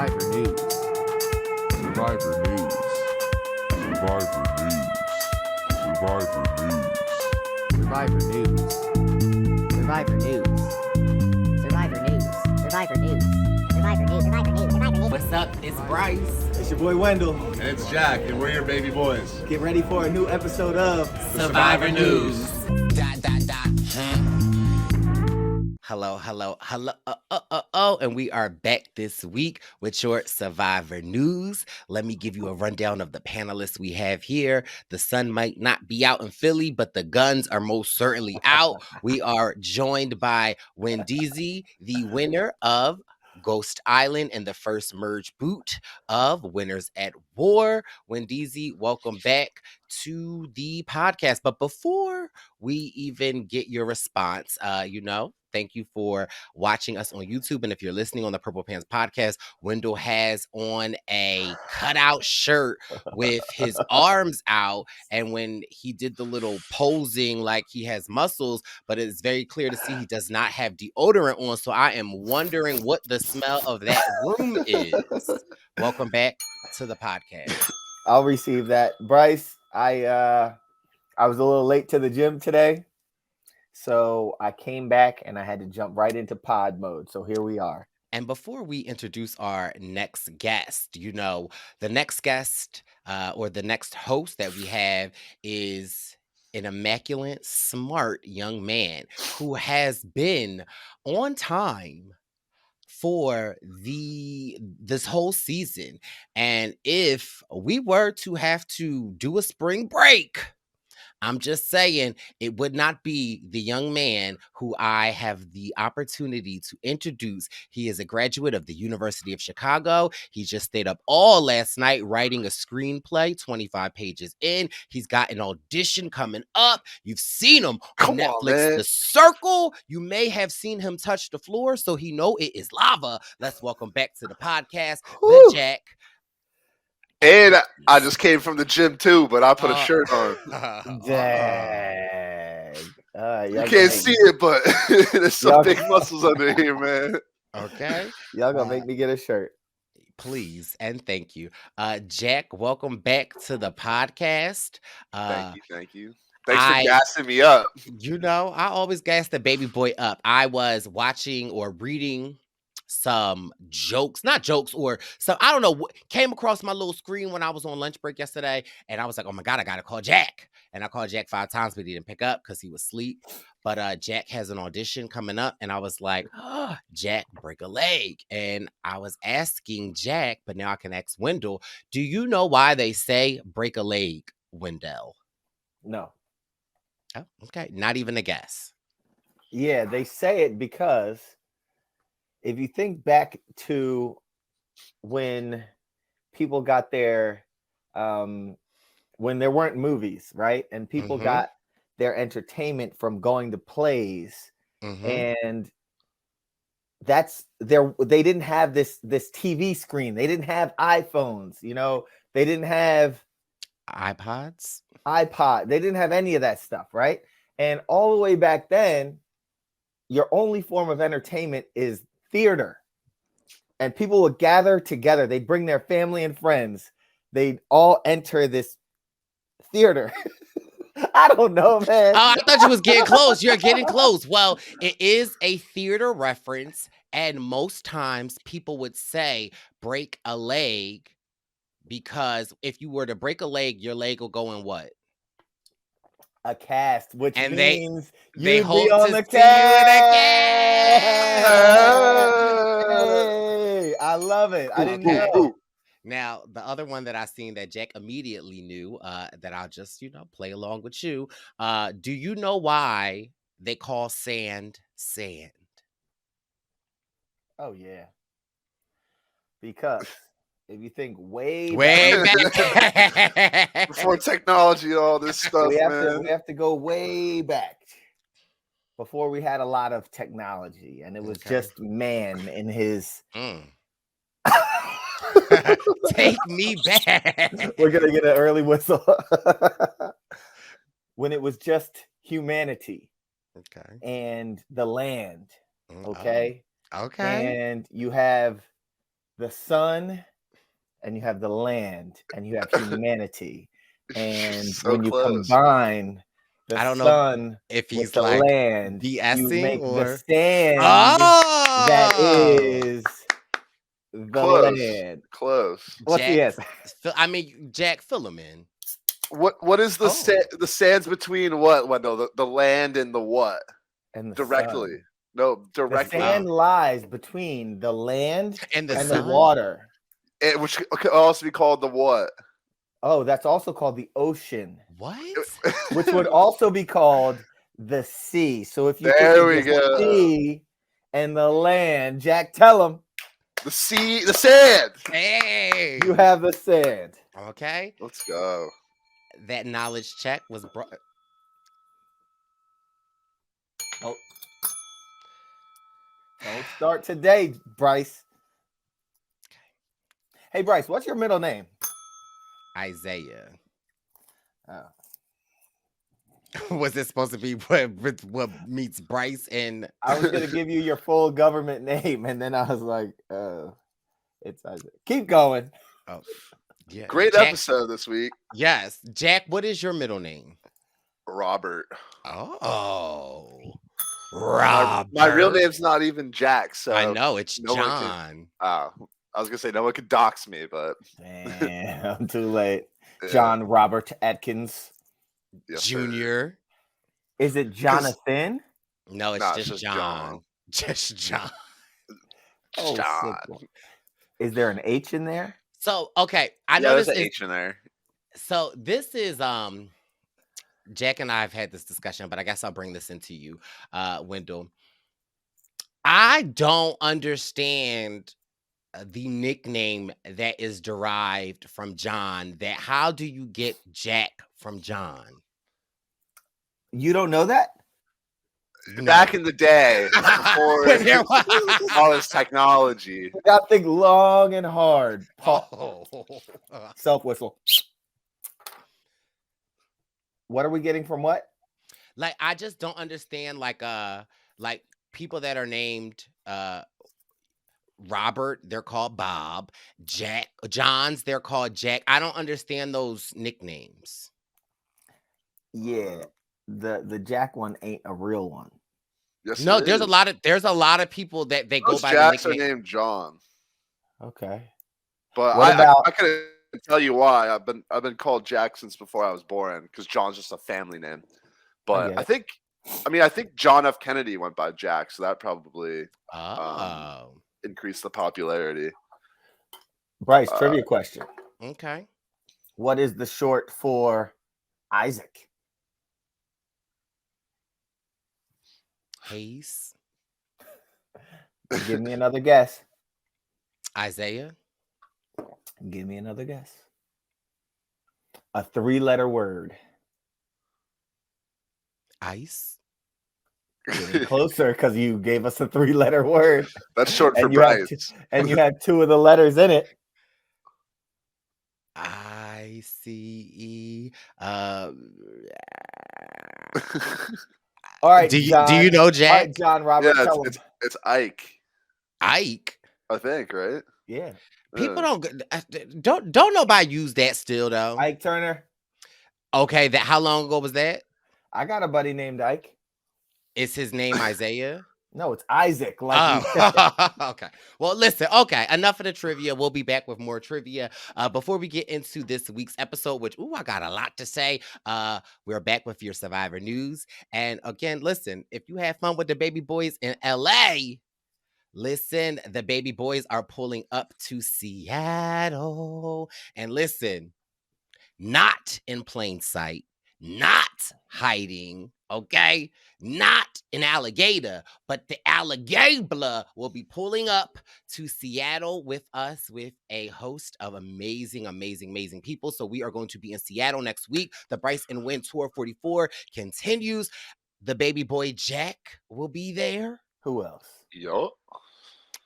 Survivor News. Survivor News. Survivor News. Survivor News. Survivor News. Survivor News. Survivor News. Survivor News. Survivor News. Survivor News. What's up? It's Brice. It's your boy Wendell. And it's Jack, and we're your baby boys. Get ready for a new episode of Survivor News. Hello. And we are back this week with your Survivor News. Let me give you a rundown of the panelists we have here. The sun might not be out in Philly, but the guns are most certainly out. We are joined by Wendell, the winner of Ghost Island and the first merge boot of Winners at War. Wendell, welcome back to the podcast. But before we even get your response, thank you for watching us on YouTube. And if you're listening on the Purple Pants podcast, Wendell has on a cutout shirt with his arms out. And when he did the little posing like he has muscles, but it's very clear to see he does not have deodorant on. So I am wondering what the smell of that room is. Welcome back to the podcast. I'll receive that. Brice, I was a little late to the gym today. So I came back and I had to jump right into pod mode. So here we are. And before we introduce our next guest, the next guest or the next host that we have is an immaculate, smart young man who has been on time for this whole season. And if we were to have to do a spring break, I'm just saying it would not be the young man who I have the opportunity to introduce. He is a graduate of the University of Chicago. He just stayed up all last night writing a screenplay, 25 pages in. He's got an audition coming up. You've seen him on Netflix, The Circle. You may have seen him touch the floor, so he know it is lava. Let's welcome back to the podcast, the Jack. And I just came from the gym too, but I put a shirt on. Dang. You can't see it, but there's some big muscles under here, man. Okay. Y'all gonna make me get a shirt. Please and thank you. Jack, welcome back to the podcast. Thank you. Thanks for gassing me up. I always gas the baby boy up. I was watching or reading some not jokes or some, I don't know, came across my little screen when I was on lunch break yesterday, and I was like, oh my God, I gotta call Jack. And I called Jack 5 times, but he didn't pick up because he was asleep. But Jack has an audition coming up, and I was like, oh, Jack, break a leg. And I was asking Jack, but now I can ask Wendell, do you know why they say break a leg, Wendell? No. Oh, okay. Not even a guess. Yeah, they say it because if you think back to when people got their, when there weren't movies, right? And people got their entertainment from going to plays, and that's they didn't have this TV screen. They didn't have iPhones, they didn't have iPod. They didn't have any of that stuff, right? And all the way back then, your only form of entertainment is theater, and people would gather together. They'd bring their family and friends. They'd all enter this theater. I don't know, man. I thought you was getting close. You're getting close. Well, it is a theater reference, and most times people would say break a leg because if you were to break a leg, your leg will go in what? A cast, which and means they you'd hope be on to the see you cast. Hey, I love it. I didn't Okay. know. Now, the other one that I seen that Jack immediately knew, that I'll just, play along with you. Do you know why they call sand sand? Oh, yeah. Because if you think way back. Before technology and all this stuff, we man. have to go way back before we had a lot of technology, and it was just man in his. Take me back. We're gonna get an early whistle. When it was just humanity, and the land, okay, Okay. and you have the sun, and you have the land, and you have humanity. And So when you close. combine the I don't know sun if with he's the like land, you BSing make the or sand that oh is the Close. land. Close. What's the Jack. answer? I mean Jack Filliman. What is the Oh. the sands between what, Wendell? The land and the what? And the Directly. sun. No, The directly. sand lies between the land And the and the sun. water. Which could also be called the what? Oh, that's also called the ocean, What? which would also be called the sea. So if you think There of we the go. sea and the land, Jack, tell them The sea, the sand. Hey. you have the sand. Okay. Let's go. That knowledge check was brought. Oh. Don't start today, Brice. Hey, Brice, what's your middle name? Isaiah. Oh. Was it supposed to be what meets Brice and I was going to give you your full government name, and then I was like, it's Isaac. Keep going. oh yeah. Great Jack, episode this week. Yes. Jack, what is your middle name? Robert. Oh. My Robert. real name's not even Jack, so I know it's no one can- John. I was gonna say no one could dox me, but Damn, too late. yeah. John Robert Atkins. Yes, sir. Junior. Is it Jonathan? No, it's Nah, just it's just John. John. Just John. Oh, John. simple. Is there an H in there? So okay, I Yeah, know there's this an is H in there. so this is Jack and I have had this discussion, but I guess I'll bring this into you, Wendell. I don't understand the nickname that is derived from John. That how do you get Jack from John? You don't know that? Back in the day, before When there was- all this technology. You got to think long and hard. Oh. Self whistle. What are we getting from what? Like I just don't understand like people that are named Robert, they're called Bob. Jack, John's, they're called Jack. I don't understand those nicknames. Yeah, the Jack one ain't a real one. Yes, No, it there's is. a lot of people that they go Most by Jacks the are nickname. named John, Okay. but What about- I couldn't tell you why. I've been called Jack since before I was born because John's just a family name. But get I it. think John F. Kennedy went by Jack, so that probably Oh, increased the popularity. Brice, trivia question. okay. What is the short for Isaac? Hayes, Give me another guess. Isaiah, Give me another guess. A 3-letter word. Ice. Getting closer because you gave us a 3-letter word. That's short for And you have Brice. And you had 2 of the letters in it. ICE. All right, Do you John. know All Jack? right, John Robert, Yeah, tell him. it's Ike, Ike. I think, right? Yeah. People don't nobody use that still though. Ike Turner. Okay, that how long ago was that? I got a buddy named Ike. Is his name Isaiah? No, it's Isaac. Like you said. Okay. Well, listen. Okay, enough of the trivia. We'll be back with more trivia. Before we get into this week's episode, which I got a lot to say. We're back with your Survivor news. And again, listen, if you have fun with the baby boys in LA, listen, the baby boys are pulling up to Seattle. And listen, not in plain sight, not hiding, okay? Not an alligator, but the alligator will be pulling up to Seattle with us with a host of amazing, amazing, amazing people. So we are going to be in Seattle next week. The Brice and Wen Tour 44 continues. The baby boy Jack will be there. Who else? Yup.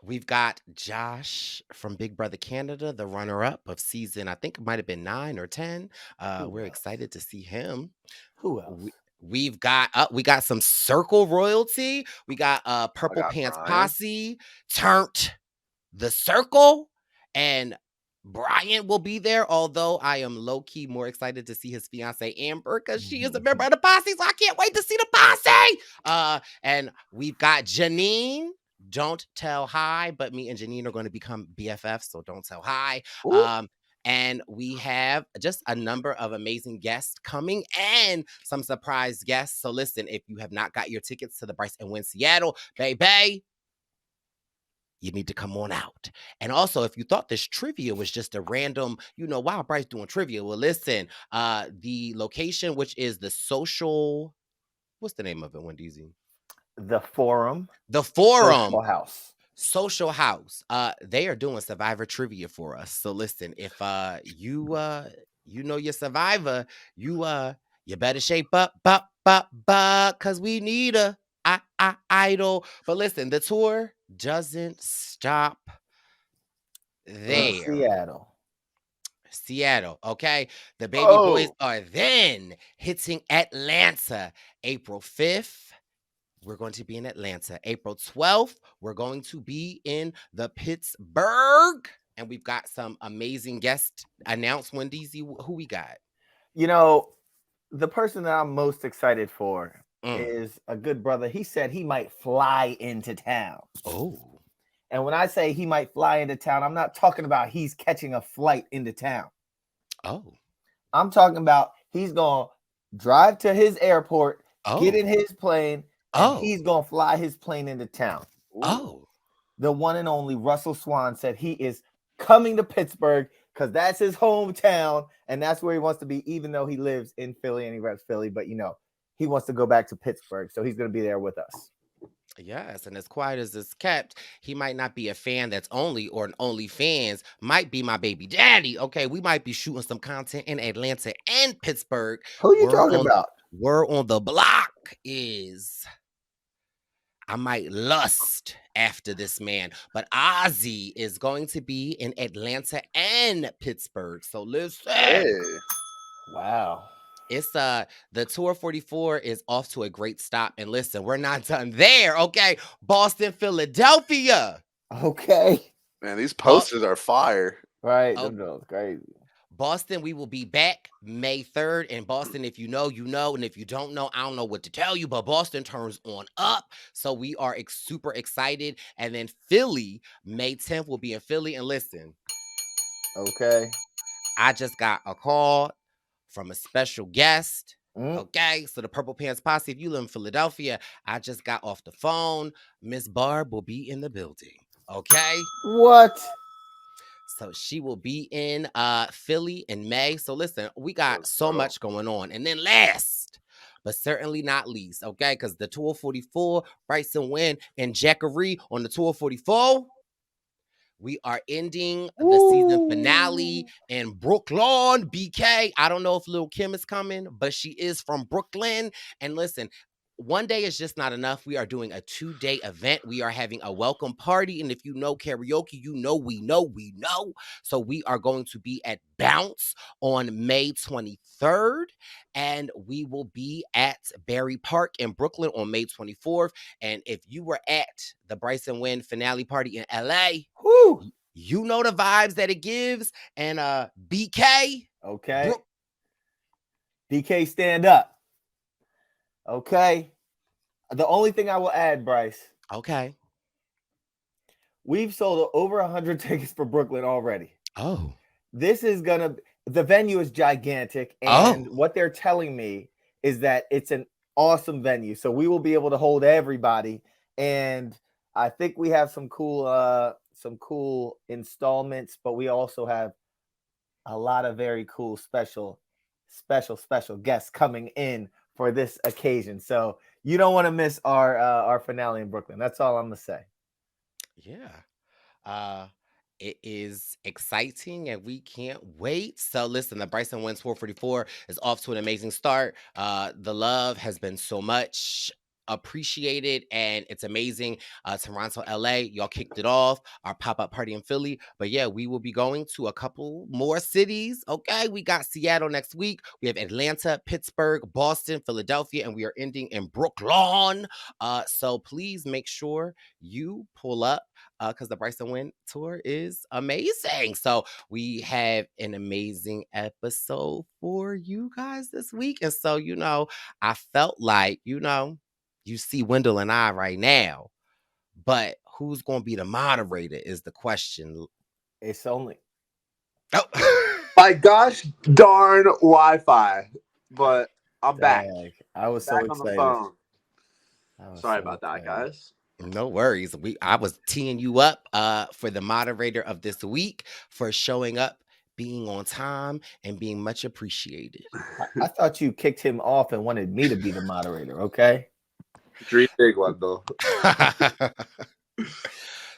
We've got Josh from Big Brother Canada, the runner-up of season, I think it might have been 9 or 10. We're excited to see him. Who else? We got some Circle royalty. We got Purple got Pants Brian. Posse, Turnt the Circle. And Brian will be there, although I am low key more excited to see his fiance Amber because she is a member of the posse, so I can't wait to see the posse. And we've got Janine. Don't tell hi, but me and Janine are going to become BFFs, so don't tell hi. Ooh. And we have just a number of amazing guests coming and some surprise guests. So listen, if you have not got your tickets to the Brice and Wen Seattle, baby, you need to come on out. And also, if you thought this trivia was just a random, wow, Brice doing trivia. Well, listen, the location, which is the social, what's the name of it, Wendeezy? The Forum. The Forum. Social House. Social House. They are doing Survivor trivia for us. So listen, if you know your Survivor, you better shape up, cause we need a idol. But listen, the tour doesn't stop there. Seattle, okay? The baby boys are then hitting Atlanta April 5th. We're going to be in Atlanta. April 12th, we're going to be in the Pittsburgh. And we've got some amazing guests announced. Wendeezy, who we got? The person that I'm most excited for is a good brother. He said he might fly into town. Oh. And when I say he might fly into town, I'm not talking about he's catching a flight into town. Oh. I'm talking about he's going to drive to his airport, get in his plane, and he's going to fly his plane into town. Oh. The one and only Russell Swan said he is coming to Pittsburgh because that's his hometown and that's where he wants to be, even though he lives in Philly and he reps Philly. But, he wants to go back to Pittsburgh. So he's going to be there with us. Yes, and as quiet as it's kept, he might not be a fan that's only or an OnlyFans, might be my baby daddy. Okay, we might be shooting some content in Atlanta and Pittsburgh. Who are you talking about? Word on the block is I might lust after this man, but Ozzy is going to be in Atlanta and Pittsburgh. So listen. Hey. Wow. It's the Tour 44 is off to a great stop. And listen, we're not done there. Okay. Boston, Philadelphia. Okay. Man, these posters are fire. Right. That's crazy. Boston, we will be back May 3rd. And Boston, if you know, you know. And if you don't know, I don't know what to tell you. But Boston turns on up. So we are super excited. And then Philly, May 10th, will be in Philly. And listen. Okay. I just got a call from a special guest. Okay, so the Purple Pants Posse, if you live in Philadelphia, I just got off the phone. Miss Barb will be in the building. Okay. What? So she will be in Philly in May. So listen, we got so much going on. And then last, but certainly not least, okay, because the Tour 44, Brice and Wen and Jackery on the Tour 44. We are ending the season finale in Brooklyn, BK. I don't know if Lil Kim is coming, but she is from Brooklyn. And listen, one day is just not enough. We are doing a 2-day event. We are having a welcome party. And if you know karaoke, we know. So we are going to be at Bounce on May 23rd. And we will be at Barry Park in Brooklyn on May 24th. And if you were at the Brice and Wen finale party in LA, you know the vibes that it gives. And BK. Okay. BK, stand up. Okay. The only thing I will add, Brice. Okay. We've sold over 100 tickets for Brooklyn already. Oh. This is the venue is gigantic. And what they're telling me is that it's an awesome venue. So we will be able to hold everybody. And I think we have some cool installments, but we also have a lot of very cool special guests coming in for this occasion. So you don't want to miss our finale in Brooklyn. That's all I'm gonna say. Yeah. It is exciting and we can't wait. So listen, the Brice and Wen Tour 44 is off to an amazing start. The love has been so much. appreciated, and it's amazing. Toronto, LA, y'all kicked it off. Our pop-up party in Philly. But yeah, we will be going to a couple more cities. Okay, we got Seattle next week. We have Atlanta, Pittsburgh, Boston, Philadelphia, and we are ending in Brooklyn. So please make sure you pull up because the Brice and Wen Tour is amazing. So we have an amazing episode for you guys this week. And so, I felt like, you see Wendell and I right now, but who's going to be the moderator is the question. It's only Oh, My gosh darn Wi-Fi, but I'm back. dang, I was Back so on the excited. phone. I was Sorry so about that, excited. guys. no worries. I was teeing you up for the moderator of this week for showing up, being on time, and being much appreciated. I thought you kicked him off and wanted me to be the moderator. Okay. Dream big one though.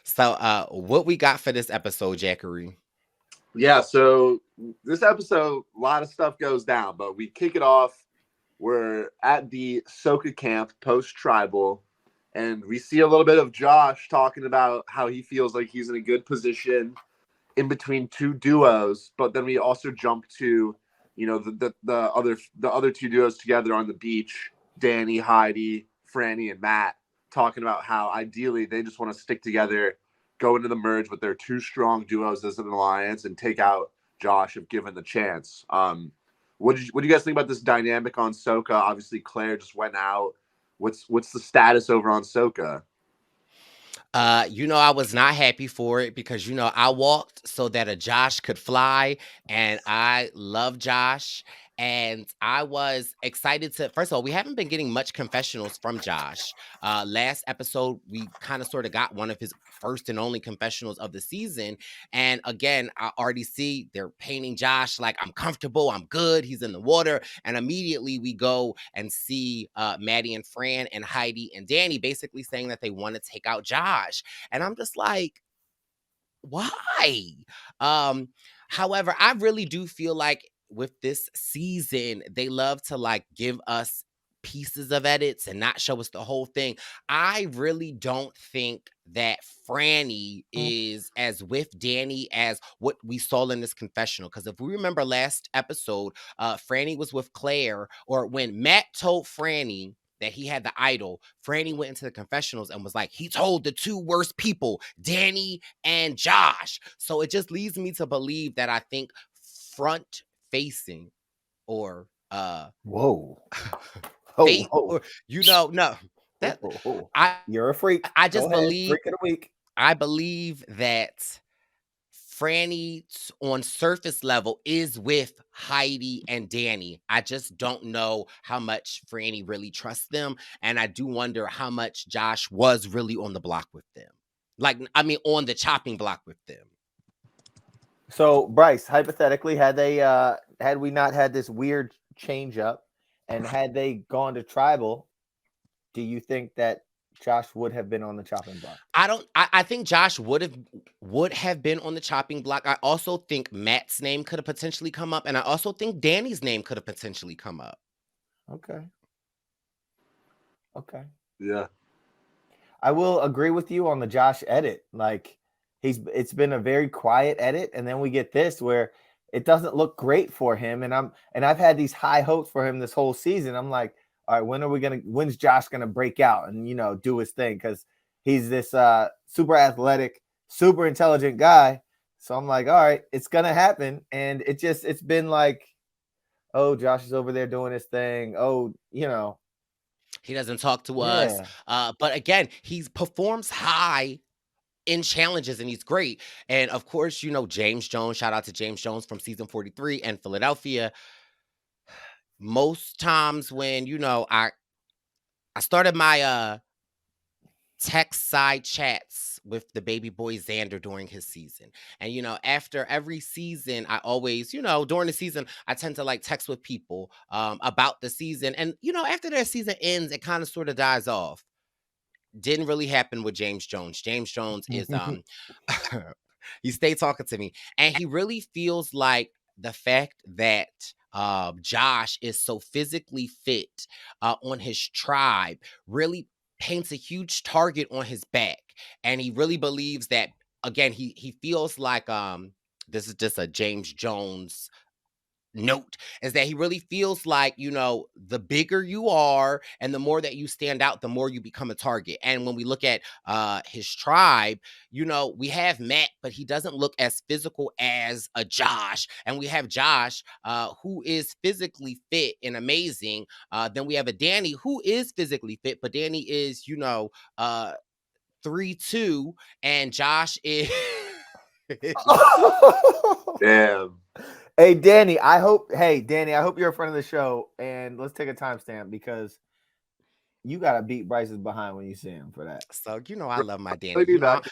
So, what we got for this episode, Jackery? Yeah, so this episode, a lot of stuff goes down, but we kick it off. We're at the Soka camp post-tribal, and we see a little bit of Josh talking about how he feels like he's in a good position in between two duos, but then we also jump to, the other two duos together on the beach, Danny, Heidi, Franny, and Matt, talking about how ideally they just want to stick together, go into the merge with their two strong duos as an alliance, and take out Josh if given the chance. What do you guys think about this dynamic on Soka? Obviously, Claire just went out. What's the status over on Soka? I was not happy for it because I walked so that a Josh could fly, and I love Josh. And I was excited to. First of all, we haven't been getting much confessionals from Josh. Last episode, we kind of sort of got one of his first and only confessionals of the season. And again, I already see they're painting Josh like I'm comfortable, I'm good, he's in the water. And immediately we go and see Maddie and Fran and Heidi and Danny basically saying that they want to take out Josh. And I'm just like, why? However, I really do feel like with this season, they love to like give us pieces of edits and not show us the whole thing. I really don't think that Franny is as with Danny as what we saw in this confessional. Because if we remember last episode, Franny was with Claire, or when Matt told Franny that he had the idol, Franny went into the confessionals and was like, he told the two worst people, Danny and Josh. So it just leads me to believe that I think front facing or Whoa. face, or no. That You're a freak. I just Go ahead. believe Freak of the week. I believe that Franny on surface level is with Heidi and Danny. I just don't know how much Franny really trusts them. And I do wonder how much Josh was really on the block with them. On the chopping block with them. So, Brice, hypothetically, had we not had this weird change up and had they gone to tribal, do you think that Josh would have been on the chopping block? I think Josh would have been on the chopping block. I also think Matt's name could have potentially come up, and I also think Danny's name could have potentially come up. Okay. Yeah. I will agree with you on the Josh edit. Like it's been a very quiet edit, and then we get this where it doesn't look great for him. And I've had these high hopes for him this whole season. I'm like, all right, when's Josh gonna break out and do his thing? Because he's this super athletic, super intelligent guy. So I'm like, all right, it's gonna happen. And it's been like, oh, Josh is over there doing his thing. Oh, he doesn't talk to us. But again, he performs high in challenges and he's great. And of course, James Jones, shout out to James Jones from season 43 and Philadelphia. Most times when, I started my text side chats with the baby boy Xander during his season. And, after every season, I always, during the season, I tend to like text with people about the season. And, after their season ends, it kind of sort of dies off. Didn't really happen with James Jones. James Jones is, he stayed talking to me. And he really feels like the fact that Josh is so physically fit on his tribe really paints a huge target on his back. And he really believes that, again, he feels like this is just a James Jones note, is that he really feels like, the bigger you are and the more that you stand out, the more you become a target. And when we look at his tribe, we have Matt, but he doesn't look as physical as a Josh. And we have Josh, who is physically fit and amazing. Then we have a Danny who is physically fit, but Danny is 3'2", and Josh is Damn. Hey Danny, I hope you're a friend of the show, and let's take a timestamp because you gotta beat Brice's behind when you see him for that. So I love my Danny. Let me be back.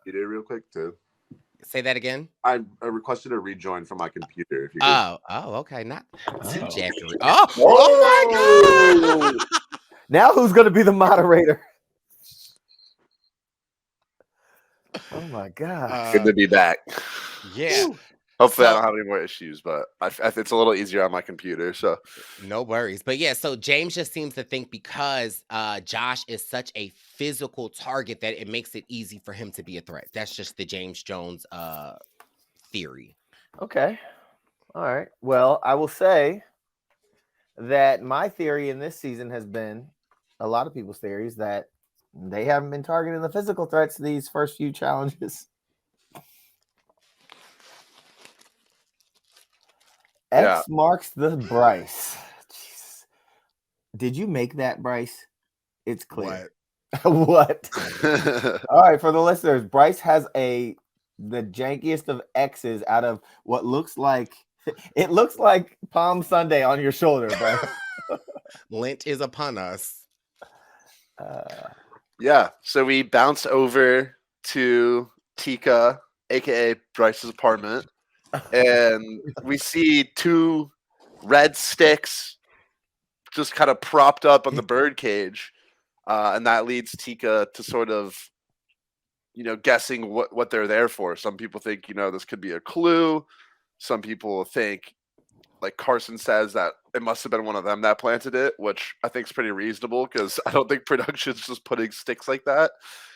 You did it real quick too. Say that again. I requested a rejoin from my computer. If you could. Okay, not see Oh. Jackery. Oh my God! Now who's gonna be the moderator? Oh my God! Good to be back. Yeah. Hopefully, I don't have any more issues, but it's a little easier on my computer. So No worries. But yeah, so James just seems to think because Josh is such a physical target that it makes it easy for him to be a threat. That's just the James Jones theory. Okay, all right. Well, I will say that my theory in this season has been a lot of people's theories that they haven't been targeting the physical threats these first few challenges. Yeah. X marks the Brice. Jesus. Did you make that, Brice? It's clear. What? All right, for the listeners, Brice has the jankiest of X's out of what looks like Palm Sunday on your shoulder, bro. Lent is upon us. Yeah. So we bounce over to Tika, aka Brice's apartment, and we see two red sticks just kind of propped up on the bird cage. And that leads Tika to sort of, guessing what they're there for. Some people think, this could be a clue. Some people think, like Carson says, that it must have been one of them that planted it, which I think is pretty reasonable because I don't think production's just putting sticks like that.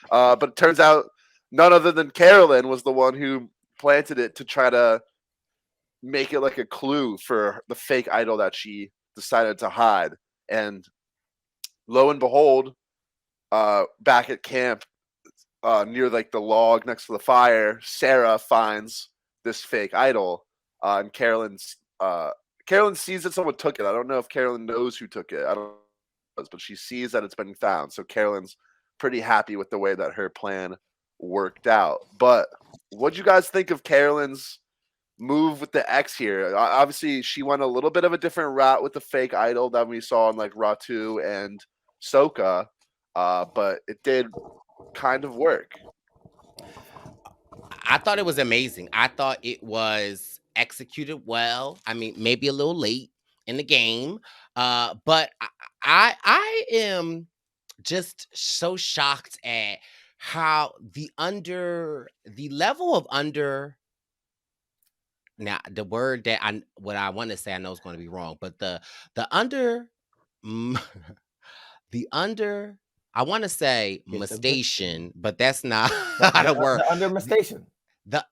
But it turns out none other than Carolyn was the one who planted it to try to make it like a clue for the fake idol that she decided to hide. And lo and behold, back at camp, near like the log next to the fire, Sarah finds this fake idol, and Carolyn sees that someone took it. I don't know if Carolyn knows who took it. I don't know, but she sees that it's been found. So Carolyn's pretty happy with the way that her plan worked out. But what'd you guys think of Carolyn's move with the X here? Obviously, she went a little bit of a different route with the fake idol than we saw in like Ratu and Soka, but it did kind of work. I thought it was amazing. I thought it was executed well. I mean, maybe a little late in the game, but I am just so shocked at how the level of under. Now, the word that I want to say, I know is going to be wrong, but the under, the under. I want to say mistation, but that's not a word. The under mistation.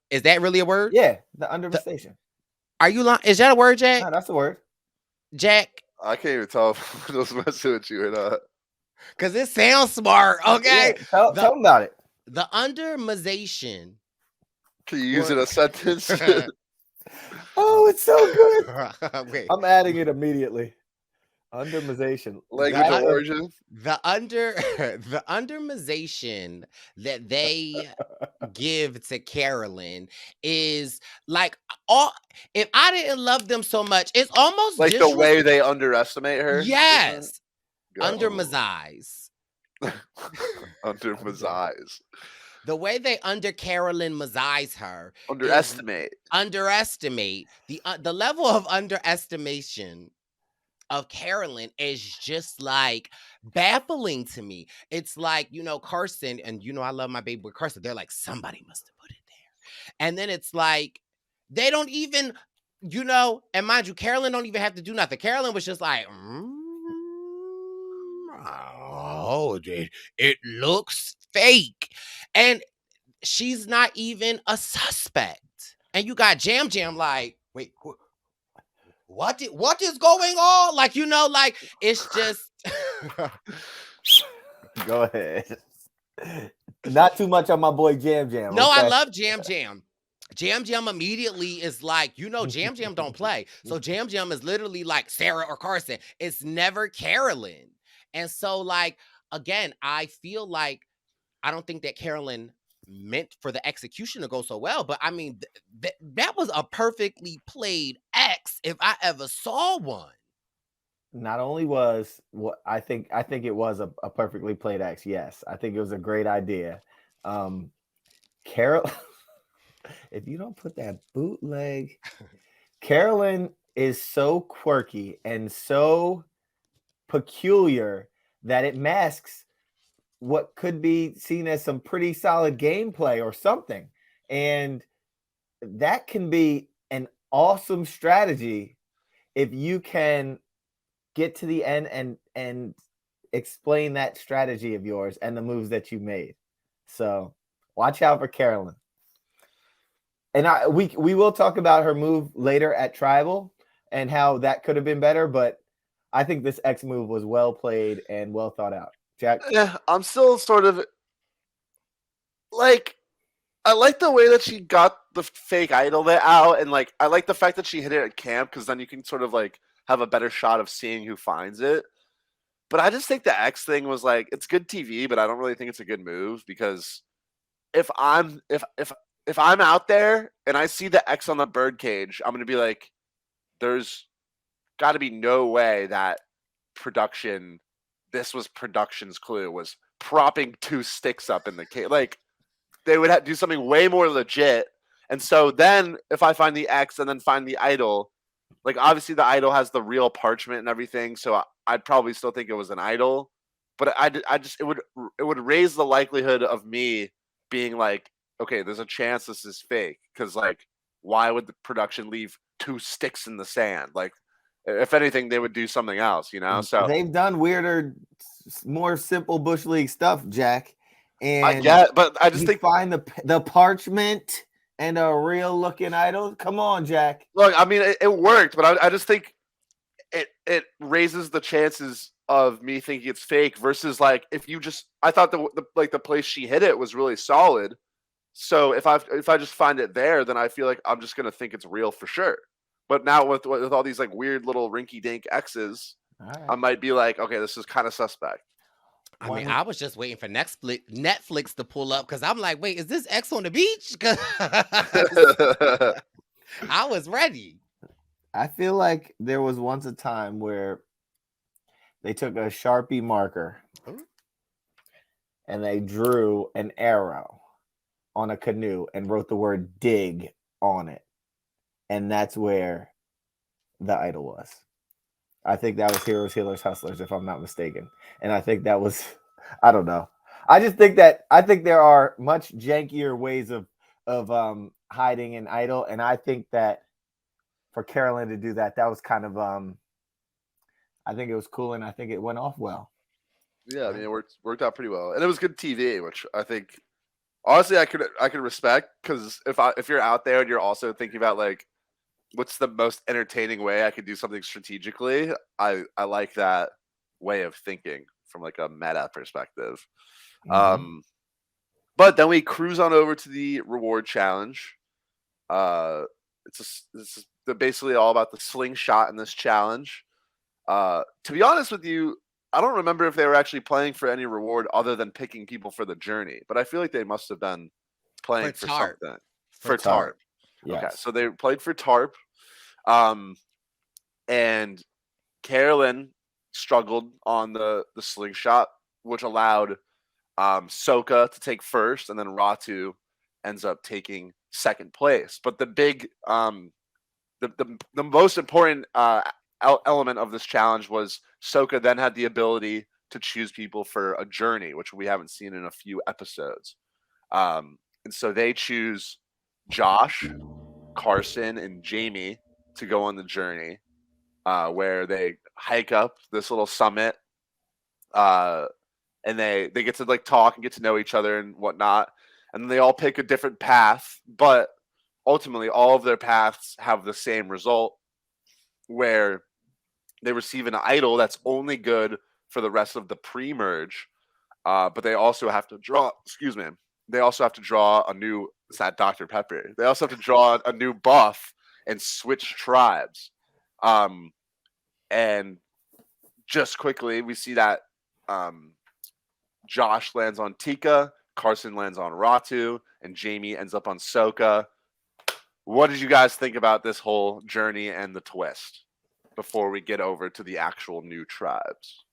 Is that really a word? Yeah, the under mistation. Are you lying? Is that a word, Jack? No, that's the word. Jack? I can't even tell if I was messing with you or not. Because it sounds smart, okay? Yeah, tell them about it. The undermization. Can you use it in a sentence? Oh, it's so good. Wait. I'm adding it immediately. Undermization. Language of origin. The undermization that they give to Carolyn is like if I didn't love them so much, it's almost like the way they underestimate her. Yes. Undermize. Undermize. The way they under Carolyn Mazize her. Underestimate the level of underestimation of Carolyn is just like baffling to me. It's like, Carson, and I love my baby with Carson. They're like, somebody must have put it there. And then it's like, they don't even you know, and mind you, Carolyn don't even have to do nothing. Carolyn was just like, oh, it looks fake. And she's not even a suspect. And you got Jam Jam like, wait, what is going on? Like, you know, like it's just Go ahead. Not too much on my boy Jam Jam. no, I Okay? love Jam Jam. Jam Jam immediately is like, you know, Jam Jam don't play. So Jam Jam is literally like Sarah or Carson. It's never Carolyn. And so, like, again, I feel like I don't think that Carolyn meant for the execution to go so well. But I mean, that was a perfectly played X if I ever saw one. Not only was what I think it was a perfectly played X. Yes, I think it was a great idea. Carol, if you don't put that bootleg, Carolyn is so quirky and so peculiar that it masks what could be seen as some pretty solid gameplay or something. And that can be an awesome strategy if you can get to the end and explain that strategy of yours and the moves that you made. So watch out for Carolyn. And we will talk about her move later at Tribal and how that could have been better, but I think this X move was well played and well thought out. Jack? Yeah, I'm still sort of like, I like the way that she got the fake idol out, and like I like the fact that she hit it at camp because then you can sort of like have a better shot of seeing who finds it. But I just think the X thing was like, it's good TV, but I don't really think it's a good move because if I'm out there and I see the X on the birdcage, I'm gonna be like, there's got to be no way that this was production's clue, was propping 2 sticks up in the cage. Like, they would have to do something way more legit. And so then if I find the X and then find the idol, like obviously the idol has the real parchment and everything, so I'd probably still think it was an idol. But I just it would raise the likelihood of me being like, okay, there's a chance this is fake, because like, why would the production leave 2 sticks in the sand? Like, if anything, they would do something else, you know? So they've done weirder, more simple Bush League stuff, Jack. And I get, but I just think find the parchment and a real looking idol. Come on, Jack. Look, I mean, it worked, but I just think it raises the chances of me thinking it's fake versus like if you just, I thought the place she hit it was really solid. So if I just find it there, then I feel like I'm just gonna think it's real for sure. But now with all these like weird little rinky dink X's, right, I might be like, okay, this is kind of suspect. I mean, I was just waiting for Netflix to pull up because I'm like, wait, is this X on the beach? 'Cause I was ready. I feel like there was once a time where they took a Sharpie marker and they drew an arrow on a canoe and wrote the word dig on it. And that's where the idol was. I think that was Heroes, Healers, Hustlers, if I'm not mistaken. And I think that was, I don't know. I think there are much jankier ways of hiding an idol. And I think that for Carolyn to do that, that was kind of, I think it was cool, and I think it went off well. Yeah, I mean, it worked out pretty well, and it was good TV, which I think, honestly, I could respect, because if you're out there and you're also thinking about like, what's the most entertaining way I could do something strategically, I like that way of thinking from like a meta perspective. Mm-hmm. But then we cruise on over to the reward challenge. It's basically all about the slingshot in this challenge. To be honest with you, I don't remember if they were actually playing for any reward other than picking people for the journey, but I feel like they must have been playing for something. For tarp. Yes. Okay, so they played for tarp. And Carolyn struggled on the slingshot, which allowed Soka to take first, and then Ratu ends up taking second place. But the big the most important element of this challenge was Soka then had the ability to choose people for a journey, which we haven't seen in a few episodes. And so they choose Josh, Carson, and Jamie to go on the journey, where they hike up this little summit, and they get to like talk and get to know each other and whatnot, and then they all pick a different path, but ultimately all of their paths have the same result, where they receive an idol that's only good for the rest of the pre-merge, but they also have to draw. Excuse me. They also have to draw a new. It's not Dr. Pepper. They also have to draw a new buff and switch tribes. And just quickly, we see that Josh lands on Tika, Carson lands on Ratu, and Jamie ends up on Soka. What did you guys think about this whole journey and the twist before we get over to the actual new tribes?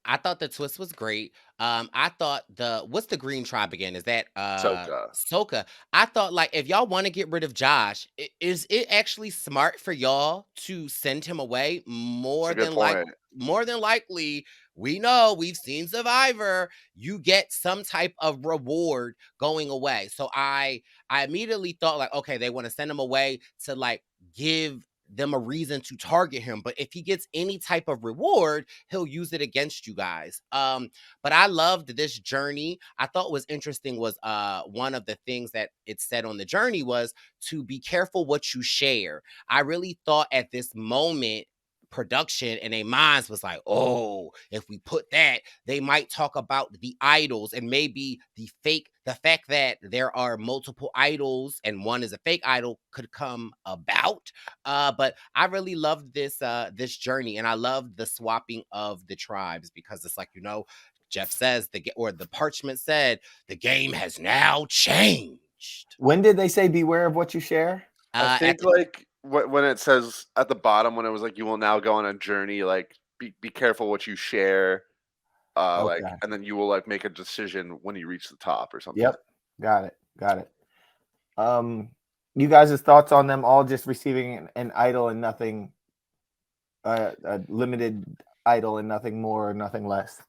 I thought the twist was great. I thought what's the green tribe again? Is that Soka. Soka? I thought like if y'all want to get rid of Josh, is it actually smart for y'all to send him away? That's a good point. More than likely, we know we've seen Survivor. You get some type of reward going away. So I immediately thought like, okay, they want to send him away to like give them a reason to target him, but if he gets any type of reward, he'll use it against you guys. But I loved this journey. I thought was interesting was one of the things that it said on the journey was to be careful what you share. I really thought at this moment production and their minds was like, oh, if we put that, they might talk about the idols and maybe the fact that there are multiple idols and one is a fake idol could come about. But I really loved this journey, and I loved the swapping of the tribes because it's like, Jeff says the parchment said the game has now changed. When did they say beware of what you share? I think when it says at the bottom, when it was like, you will now go on a journey, like be careful what you share, Okay. and then you will like make a decision when you reach the top or something. Yep. Got it. You guys' thoughts on them all just receiving an idol and nothing, a limited idol and nothing more or nothing less?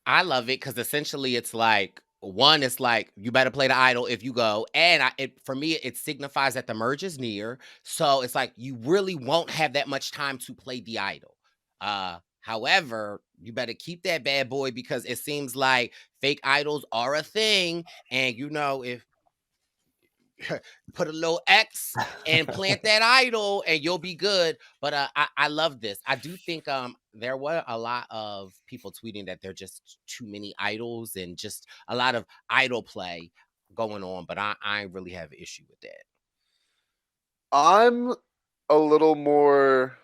I love it because essentially it's like, one, it's like you better play the idol if you go, and for me it signifies that the merge is near, so it's like you really won't have that much time to play the idol. However, you better keep that bad boy because it seems like fake idols are a thing, and if put a little X and plant that idol and you'll be good. But I love this. I do think there were a lot of people tweeting that there are just too many idols and just a lot of idol play going on, but I really have an issue with that. I'm a little more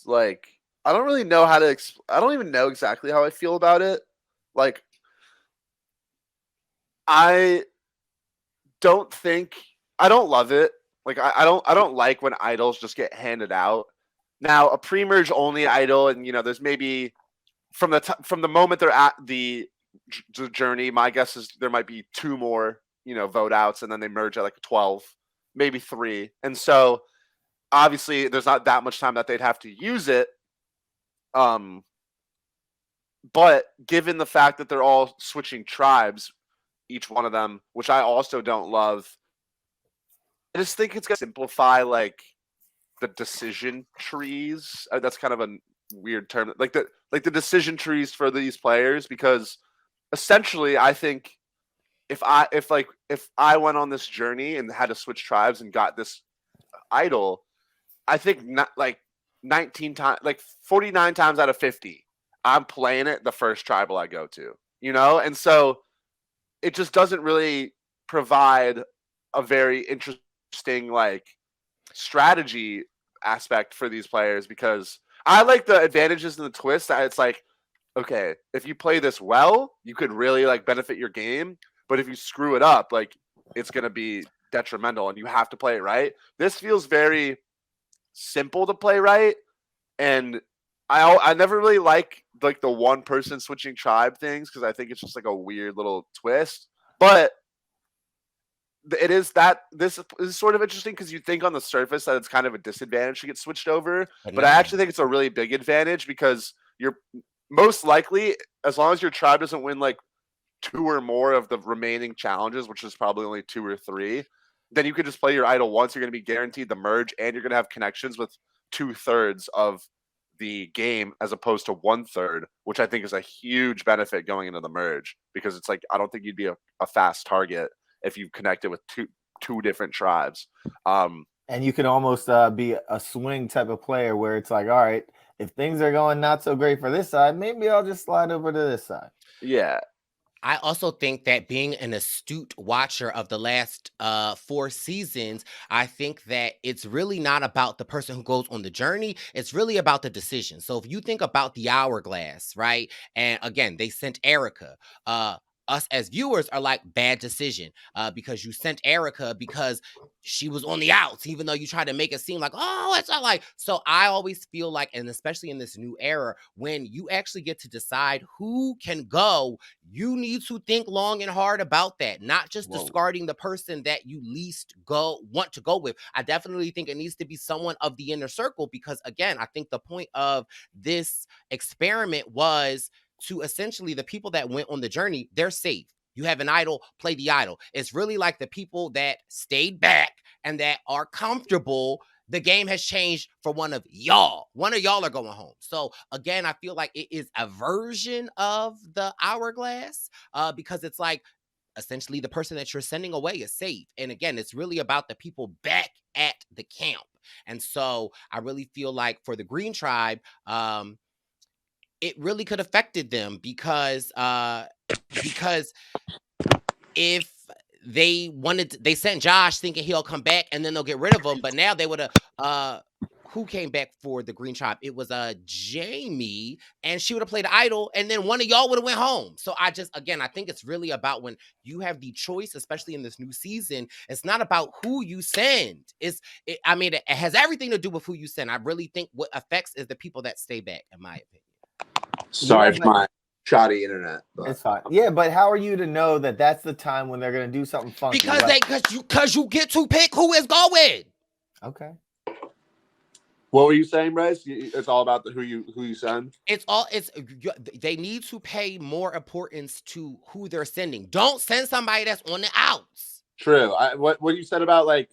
like, I don't really know how to I don't even know exactly how I feel about it. Like, I don't love it. Like, I don't like when idols just get handed out. Now, a pre-merge only idol, and there's maybe from the moment they're at the journey, my guess is there might be 2 more, vote outs, and then they merge at like 12, maybe 3. And so obviously there's not that much time that they'd have to use it. But given the fact that they're all switching tribes, each one of them, which I also don't love, I just think it's going to simplify like the decision trees. That's kind of a weird term, like the decision trees for these players, because essentially I think if I went on this journey and had to switch tribes and got this idol, I think not like 19 times, like 49 times out of 50, I'm playing it the first tribal I go to, and so it just doesn't really provide a very interesting like strategy aspect for these players, because I like the advantages and the twist that it's like, okay, if you play this well, you could really like benefit your game, but if you screw it up, like it's going to be detrimental and you have to play it right. This feels very simple to play right, and I never really like the one person switching tribe things because I think it's just like a weird little twist. But this is sort of interesting because you think on the surface that it's kind of a disadvantage to get switched over, but I actually think it's a really big advantage because you're most likely, as long as your tribe doesn't win like 2 or more of the remaining challenges, which is probably only 2 or 3, then you could just play your idol once. You're going to be guaranteed the merge, and you're going to have connections with 2/3 of the game as opposed to 1/3, which I think is a huge benefit going into the merge, because it's like I don't think you'd be a fast target if you connected with two different tribes. And you can almost be a swing type of player where it's like, all right, if things are going not so great for this side, maybe I'll just slide over to this side. Yeah. I also think that being an astute watcher of the last 4 seasons, I think that it's really not about the person who goes on the journey. It's really about the decision. So if you think about the hourglass, right? And again, they sent Erica. Us as viewers are like, bad decision, because you sent Erica because she was on the outs, even though you try to make it seem like, oh, it's not like. So I always feel like, and especially in this new era, when you actually get to decide who can go, you need to think long and hard about that, not just discarding the person that you least want to go with. I definitely think it needs to be someone of the inner circle, because again, I think the point of this experiment was to essentially, the people that went on the journey, they're safe. You have an idol, play the idol. It's really like the people that stayed back and that are comfortable. The game has changed for one of y'all. One of y'all are going home. So again, I feel like it is a version of the hourglass, because it's like essentially the person that you're sending away is safe. And again, it's really about the people back at the camp. And so I really feel like for the Green Tribe, it really could have affected them, because if they sent Josh thinking he'll come back and then they'll get rid of him, but now they would have who came back for the Green Tribe? It was Jamie, and she would have played idol, and then one of y'all would have went home. So I think it's really about when you have the choice, especially in this new season, it's not about who you send. It has everything to do with who you send. I really think what affects is the people that stay back, in my opinion. Sorry for my shoddy internet. But. It's fine. Yeah, but how are you to know that that's the time when they're going to do something funky? Because you get to pick who is going. Okay. What were you saying, Brice? It's all about who you send. They need to pay more importance to who they're sending. Don't send somebody that's on the outs. True. What you said about like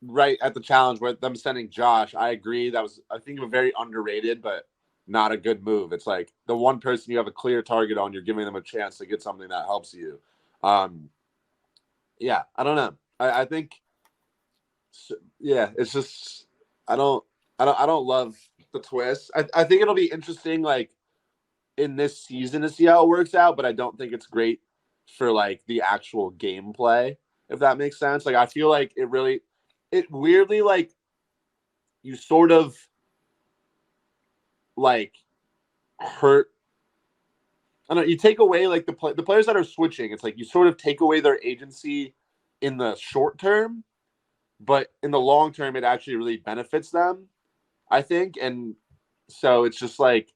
right at the challenge with them sending Josh, I agree. That was, I think, a very underrated, but not a good move. It's like the one person you have a clear target on, you're giving them a chance to get something that helps you. Yeah, I don't know. I think, yeah, it's just I don't love the twist. I think it'll be interesting, like in this season, to see how it works out, but I don't think it's great for like the actual gameplay, if that makes sense. Like I feel like it weirdly, like you sort of like hurt. I don't know, you take away like the players that are switching. It's like you sort of take away their agency in the short term, but in the long term, it actually really benefits them, I think. And so it's just like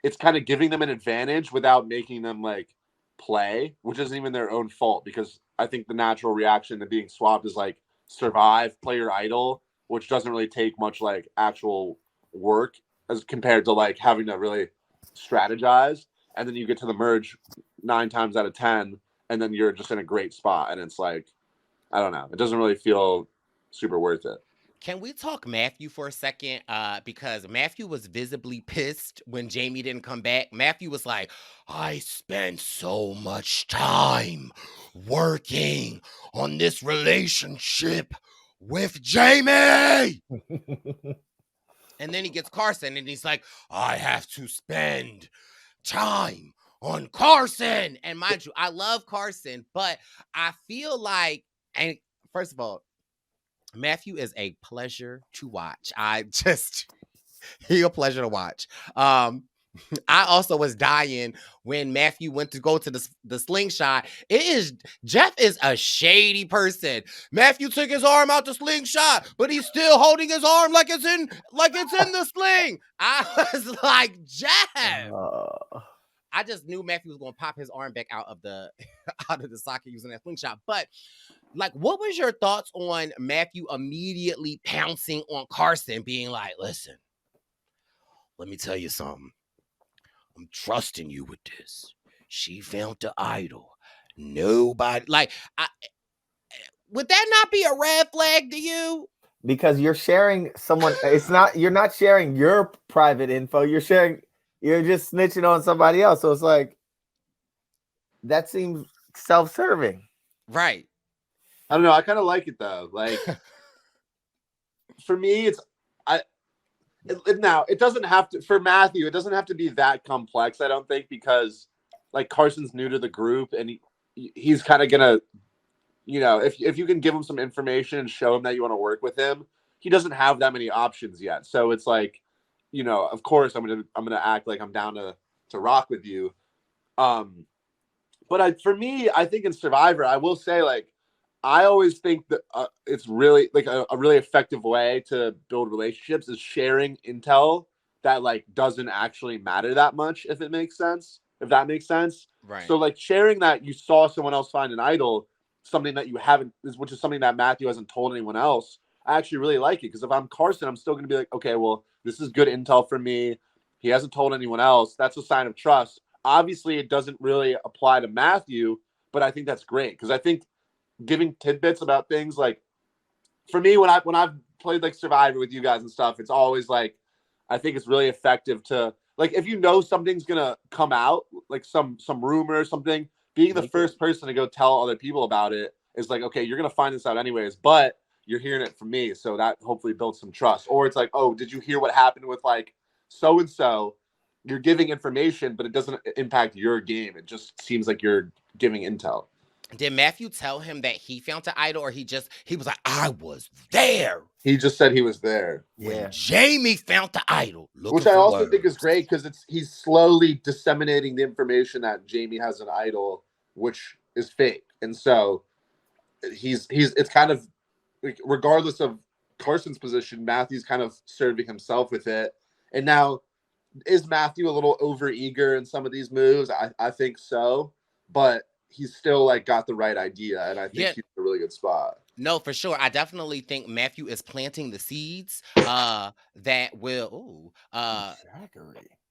it's kind of giving them an advantage without making them like play, which isn't even their own fault, because I think the natural reaction to being swapped is like survive, play your idol, which doesn't really take much like actual work as compared to like having to really strategize. And then you get to the merge 9 times out of 10, and then you're just in a great spot. And it's like, I don't know, it doesn't really feel super worth it. Can we talk Matthew for a second? Because Matthew was visibly pissed when Jamie didn't come back. Matthew was like, I spent so much time working on this relationship with Jamie. And then he gets Carson and he's like, I have to spend time on Carson. And mind you, I love Carson, but I feel like, and first of all, Matthew is a pleasure to watch. He's a pleasure to watch. I also was dying when Matthew went to go to the slingshot. Jeff is a shady person. Matthew took his arm out the slingshot, but he's still holding his arm like it's in the sling. I was like, Jeff. I just knew Matthew was going to pop his arm back out of the socket using that slingshot. But like, what was your thoughts on Matthew immediately pouncing on Carson, being like, listen, let me tell you something. I'm trusting you with this. She found the idol. Nobody, like, would that not be a red flag to you? Because you're sharing someone. You're not sharing your private info. You're just snitching on somebody else. So it's like, that seems self-serving. Right. I don't know. I kind of like it though. Like for me, now it doesn't have to, for Matthew, it doesn't have to be that complex. I don't think, because like Carson's new to the group and he's kind of gonna, if you can give him some information and show him that you want to work with him, he doesn't have that many options yet. So it's like, of course I'm gonna act like I'm down to rock with you. But for me, I think in Survivor, I will say, like, I always think that it's really like a really effective way to build relationships is sharing intel that like doesn't actually matter that much, if that makes sense. Right. So like sharing that you saw someone else find an idol, something that you haven't, which is something that Matthew hasn't told anyone else. I actually really like it, because if I'm Carson, I'm still going to be like, okay, well, this is good intel for me. He hasn't told anyone else. That's a sign of trust. Obviously, it doesn't really apply to Matthew, but I think that's great, because I think giving tidbits about things, like for me, when I've played like Survivor with you guys and stuff, it's always like, I think it's really effective to, like, if you know something's gonna come out, like some rumor or something, being the first person to go tell other people about it is like, okay, you're gonna find this out anyways, but you're hearing it from me, so that hopefully builds some trust. Or it's like, oh, did you hear what happened with like so and so? You're giving information, but it doesn't impact your game. It just seems like you're giving intel. Did Matthew tell him that he found the idol, or he was like, I was there? He just said he was there. When Jamie found the idol. Which I also think is great, because he's slowly disseminating the information that Jamie has an idol, which is fake. And so it's kind of like, regardless of Carson's position, Matthew's kind of serving himself with it. And now, is Matthew a little overeager in some of these moves? I think so, but he's still like got the right idea, and I think he's in a really good spot. No, for sure. I definitely think Matthew is planting the seeds that will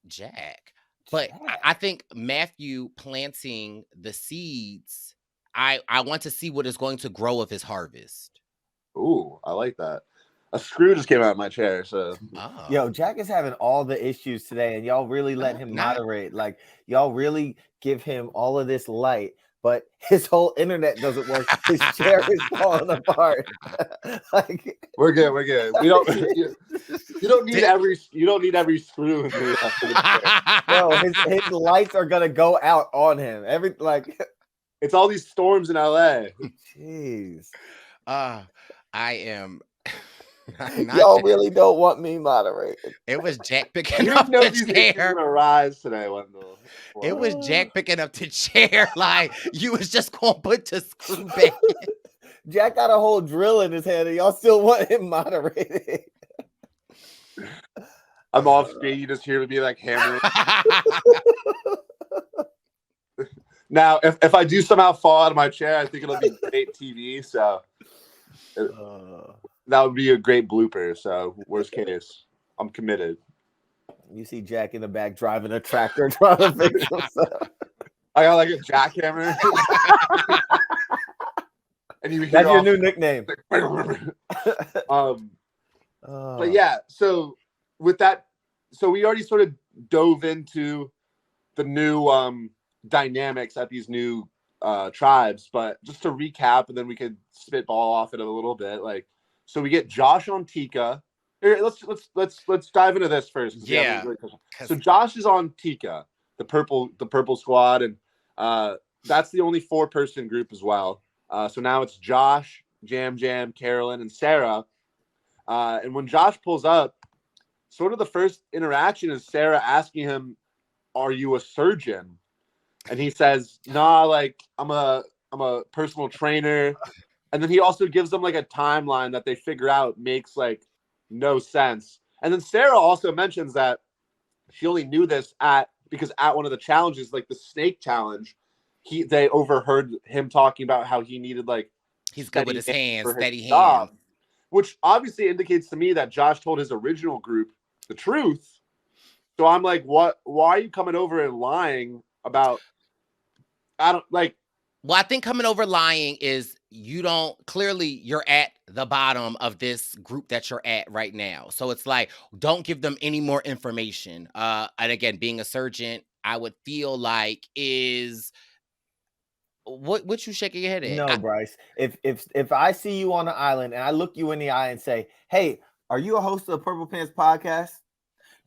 Jack. But I think Matthew planting the seeds, I want to see what is going to grow of his harvest. Ooh, I like that. A screw just came out of my chair. So, Yo, Jack is having all the issues today, and y'all really let him moderate. Like, y'all really give him all of this light, but his whole internet doesn't work. His chair is falling apart. Like, we're good. We don't. You don't need every screw in the no, his lights are gonna go out on him. It's all these storms in LA. Jeez. I am. Y'all really don't want me moderated. It was Jack picking up the chair. Gonna rise today, Wendell. Wow. It was Jack picking up the chair like you was just gonna put the screw back in. Jack got a whole drill in his head, and y'all still want him moderated. I'm off screen. You just hear me like hammering. Now, if I do somehow fall out of my chair, I think it'll be great TV. So. That would be a great blooper. So, worst case, I'm committed. You see Jack in the back driving a tractor, trying to fix himself. I got like a jackhammer. And that's your new nickname. But yeah, so with that, so we already sort of dove into the new dynamics at these new tribes. But just to recap, and then we could spitball off it a little bit, like. So we get Josh on Tika. Here, let's dive into this first. Yeah. So Josh is on Tika, the purple squad, and that's the only 4-person group as well. So now it's Josh, Jam, Carolyn, and Sarah. And when Josh pulls up, sort of the first interaction is Sarah asking him, "Are you a surgeon?" And he says, "Nah, like I'm a personal trainer." And then he also gives them like a timeline that they figure out makes like no sense. And then Sarah also mentions that she only knew this because at one of the challenges, like the snake challenge, they overheard him talking about how he needed like he's good with his hands, steady hands, which obviously indicates to me that Josh told his original group the truth. So I'm like, what? Why are you coming over and lying about? I don't like. Well, I think coming over lying is you don't clearly you're at the bottom of this group that you're at right now. So it's like, don't give them any more information. And again, being a surgeon, I would feel like is what you shaking your head at? No, Brice. If I see you on the island and I look you in the eye and say, "Hey, are you a host of the Purple Pants podcast?"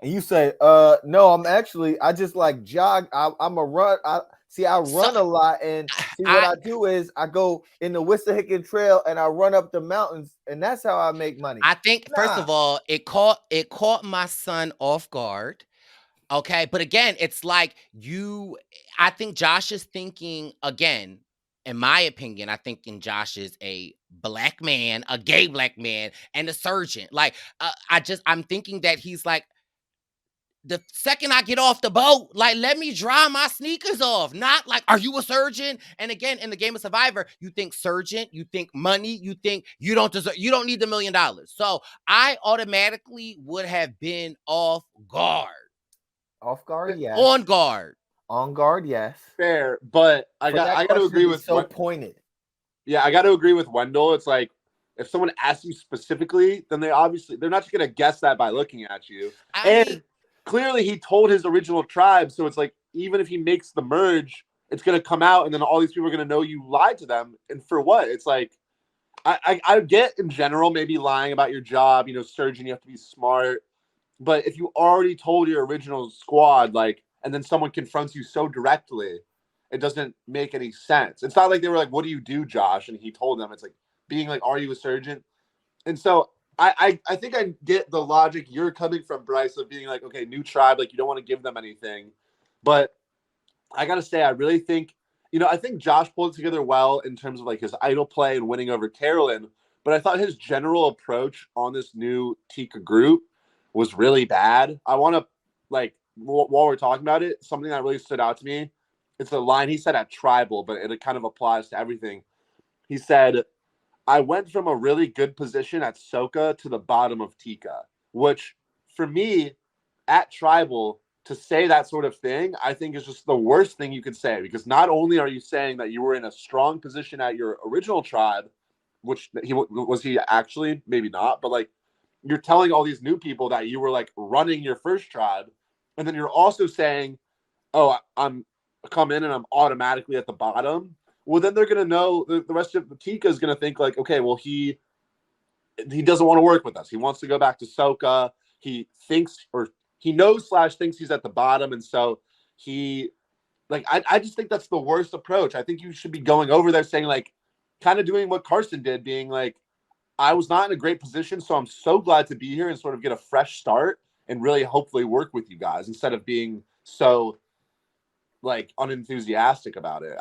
And you say, no, I'm actually, I just like jog. I'm a run. I run a lot, and see what I do is I go in the Wissahickon Trail and I run up the mountains, and that's how I make money. I think first of all, it caught my son off guard. Okay, but again, it's like I think Josh is thinking again. In my opinion, I think Josh is a black man, a gay black man, and a surgeon. Like, I'm thinking that he's like, the second I get off the boat, like, let me dry my sneakers off. Not like, are you a surgeon? And again, in the game of Survivor, you think surgeon, you think money, you think you don't need the $1 million. So I automatically would have been off guard. Off guard, yes. On guard. On guard, yes. Fair, but I got to agree with so pointed. Yeah, I got to agree with Wendell. It's like if someone asks you specifically, then they're not just going to guess that by looking at you. Clearly he told his original tribe, so it's like even if he makes the merge, it's going to come out, and then all these people are going to know you lied to them. And for what? It's like I get in general maybe lying about your job. Surgeon, you have to be smart. But if you already told your original squad, like, and then someone confronts you so directly, it doesn't make any sense. It's not like they were like, "What do you do, Josh?" And he told them. It's like being like, "Are you a surgeon?" And so I think I get the logic you're coming from, Brice, of being like, okay, new tribe, like you don't want to give them anything. But I gotta say, I really think, I think Josh pulled it together well in terms of like his idol play and winning over Carolyn. But I thought his general approach on this new Tika group was really bad. I want to, like, while we're talking about it, something that really stood out to me. It's a line he said at Tribal, but it kind of applies to everything. He said, "I went from a really good position at Soka to the bottom of Tika," which for me at Tribal to say that sort of thing, I think is just the worst thing you could say, because not only are you saying that you were in a strong position at your original tribe, which he actually, maybe not, but like you're telling all these new people that you were like running your first tribe. And then you're also saying, "Oh, I'm come in and I'm automatically at the bottom." Well, then they're going to know, the rest of the Tika is going to think like, okay, well, he doesn't want to work with us. He wants to go back to Soka. He thinks, or he knows / thinks he's at the bottom. And so he, like, I just think that's the worst approach. I think you should be going over there saying, like, kind of doing what Carson did, being like, "I was not in a great position, so I'm so glad to be here and sort of get a fresh start and really hopefully work with you guys," instead of being so like unenthusiastic about it.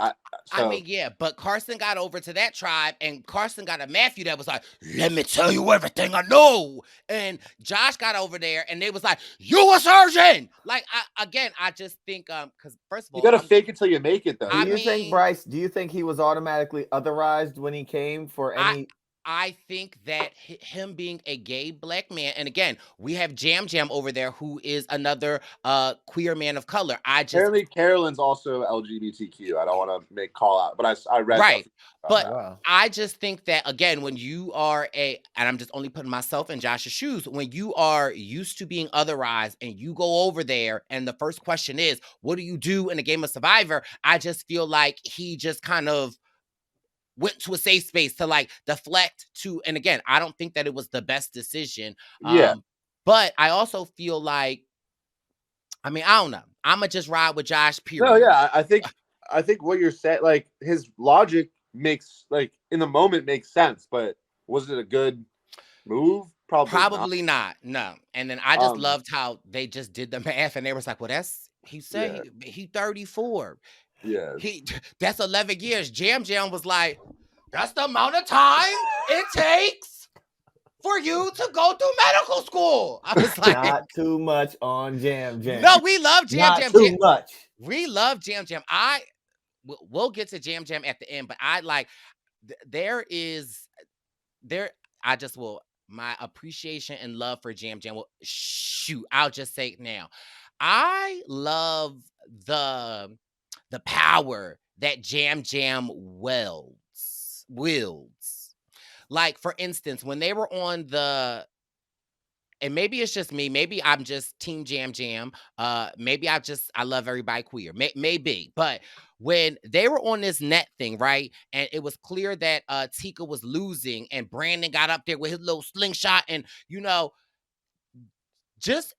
I mean, yeah, but Carson got over to that tribe, and Carson got a Matthew that was like, "Let me tell you everything I know." And Josh got over there, and they was like, "You a surgeon?" Like, I just think, because first of all, you gotta fake it till you make it, though. Do you think, Brice? Do you think he was automatically otherized when he came for any? I think that him being a gay black man, and again, we have Jam Jam over there, who is another queer man of color. Apparently Carolyn's also LGBTQ. I don't want to make call out, but I read right. But wow. I just think that, again, when you are and I'm just only putting myself in Josh's shoes, when you are used to being otherized and you go over there and the first question is, what do you do in a game of Survivor? I just feel like he just kind of went to a safe space to like deflect to, and again, I don't think that it was the best decision. Yeah. But I also feel like, I don't know. I'ma just ride with Josh, period. No, yeah, I think what you're saying, like, his logic makes, like, in the moment makes sense, but was it a good move? Probably not. No. And then I just loved how they just did the math, and they was like, well, he said he 34. Yeah. That's 11 years. Jam Jam was like, that's the amount of time it takes for you to go through medical school. I was like, not too much on Jam Jam. No, we love Jam Jam. Not too much. We love Jam Jam. We'll get to Jam Jam at the end, but I like my appreciation and love for Jam Jam. Well, shoot, I'll just say it now. I love the power that Jam Jam wields. wills. Like, for instance, when they were on the, and maybe it's just me, maybe I'm just Team Jam Jam. Maybe I love everybody queer. Maybe. But when they were on this net thing, right? And it was clear that Tika was losing and Brandon got up there with his little slingshot and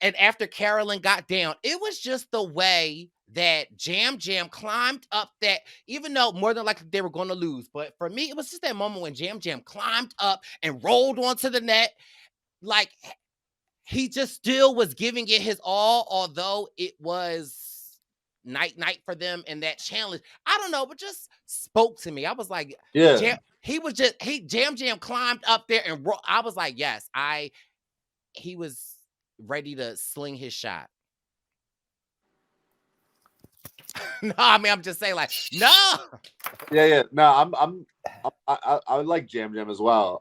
and after Carolyn got down, it was just the way that Jam Jam climbed up that, even though more than likely they were going to lose. But for me, it was just that moment when Jam Jam climbed up and rolled onto the net. Like, he just still was giving it his all, although it was night for them in that challenge. I don't know, but just spoke to me. I was like, Yeah. Jam Jam climbed up there and I was like, yes, he was ready to sling his shot. No, I mean, I'm just saying, like, no. Yeah. No, I like Jam Jam as well.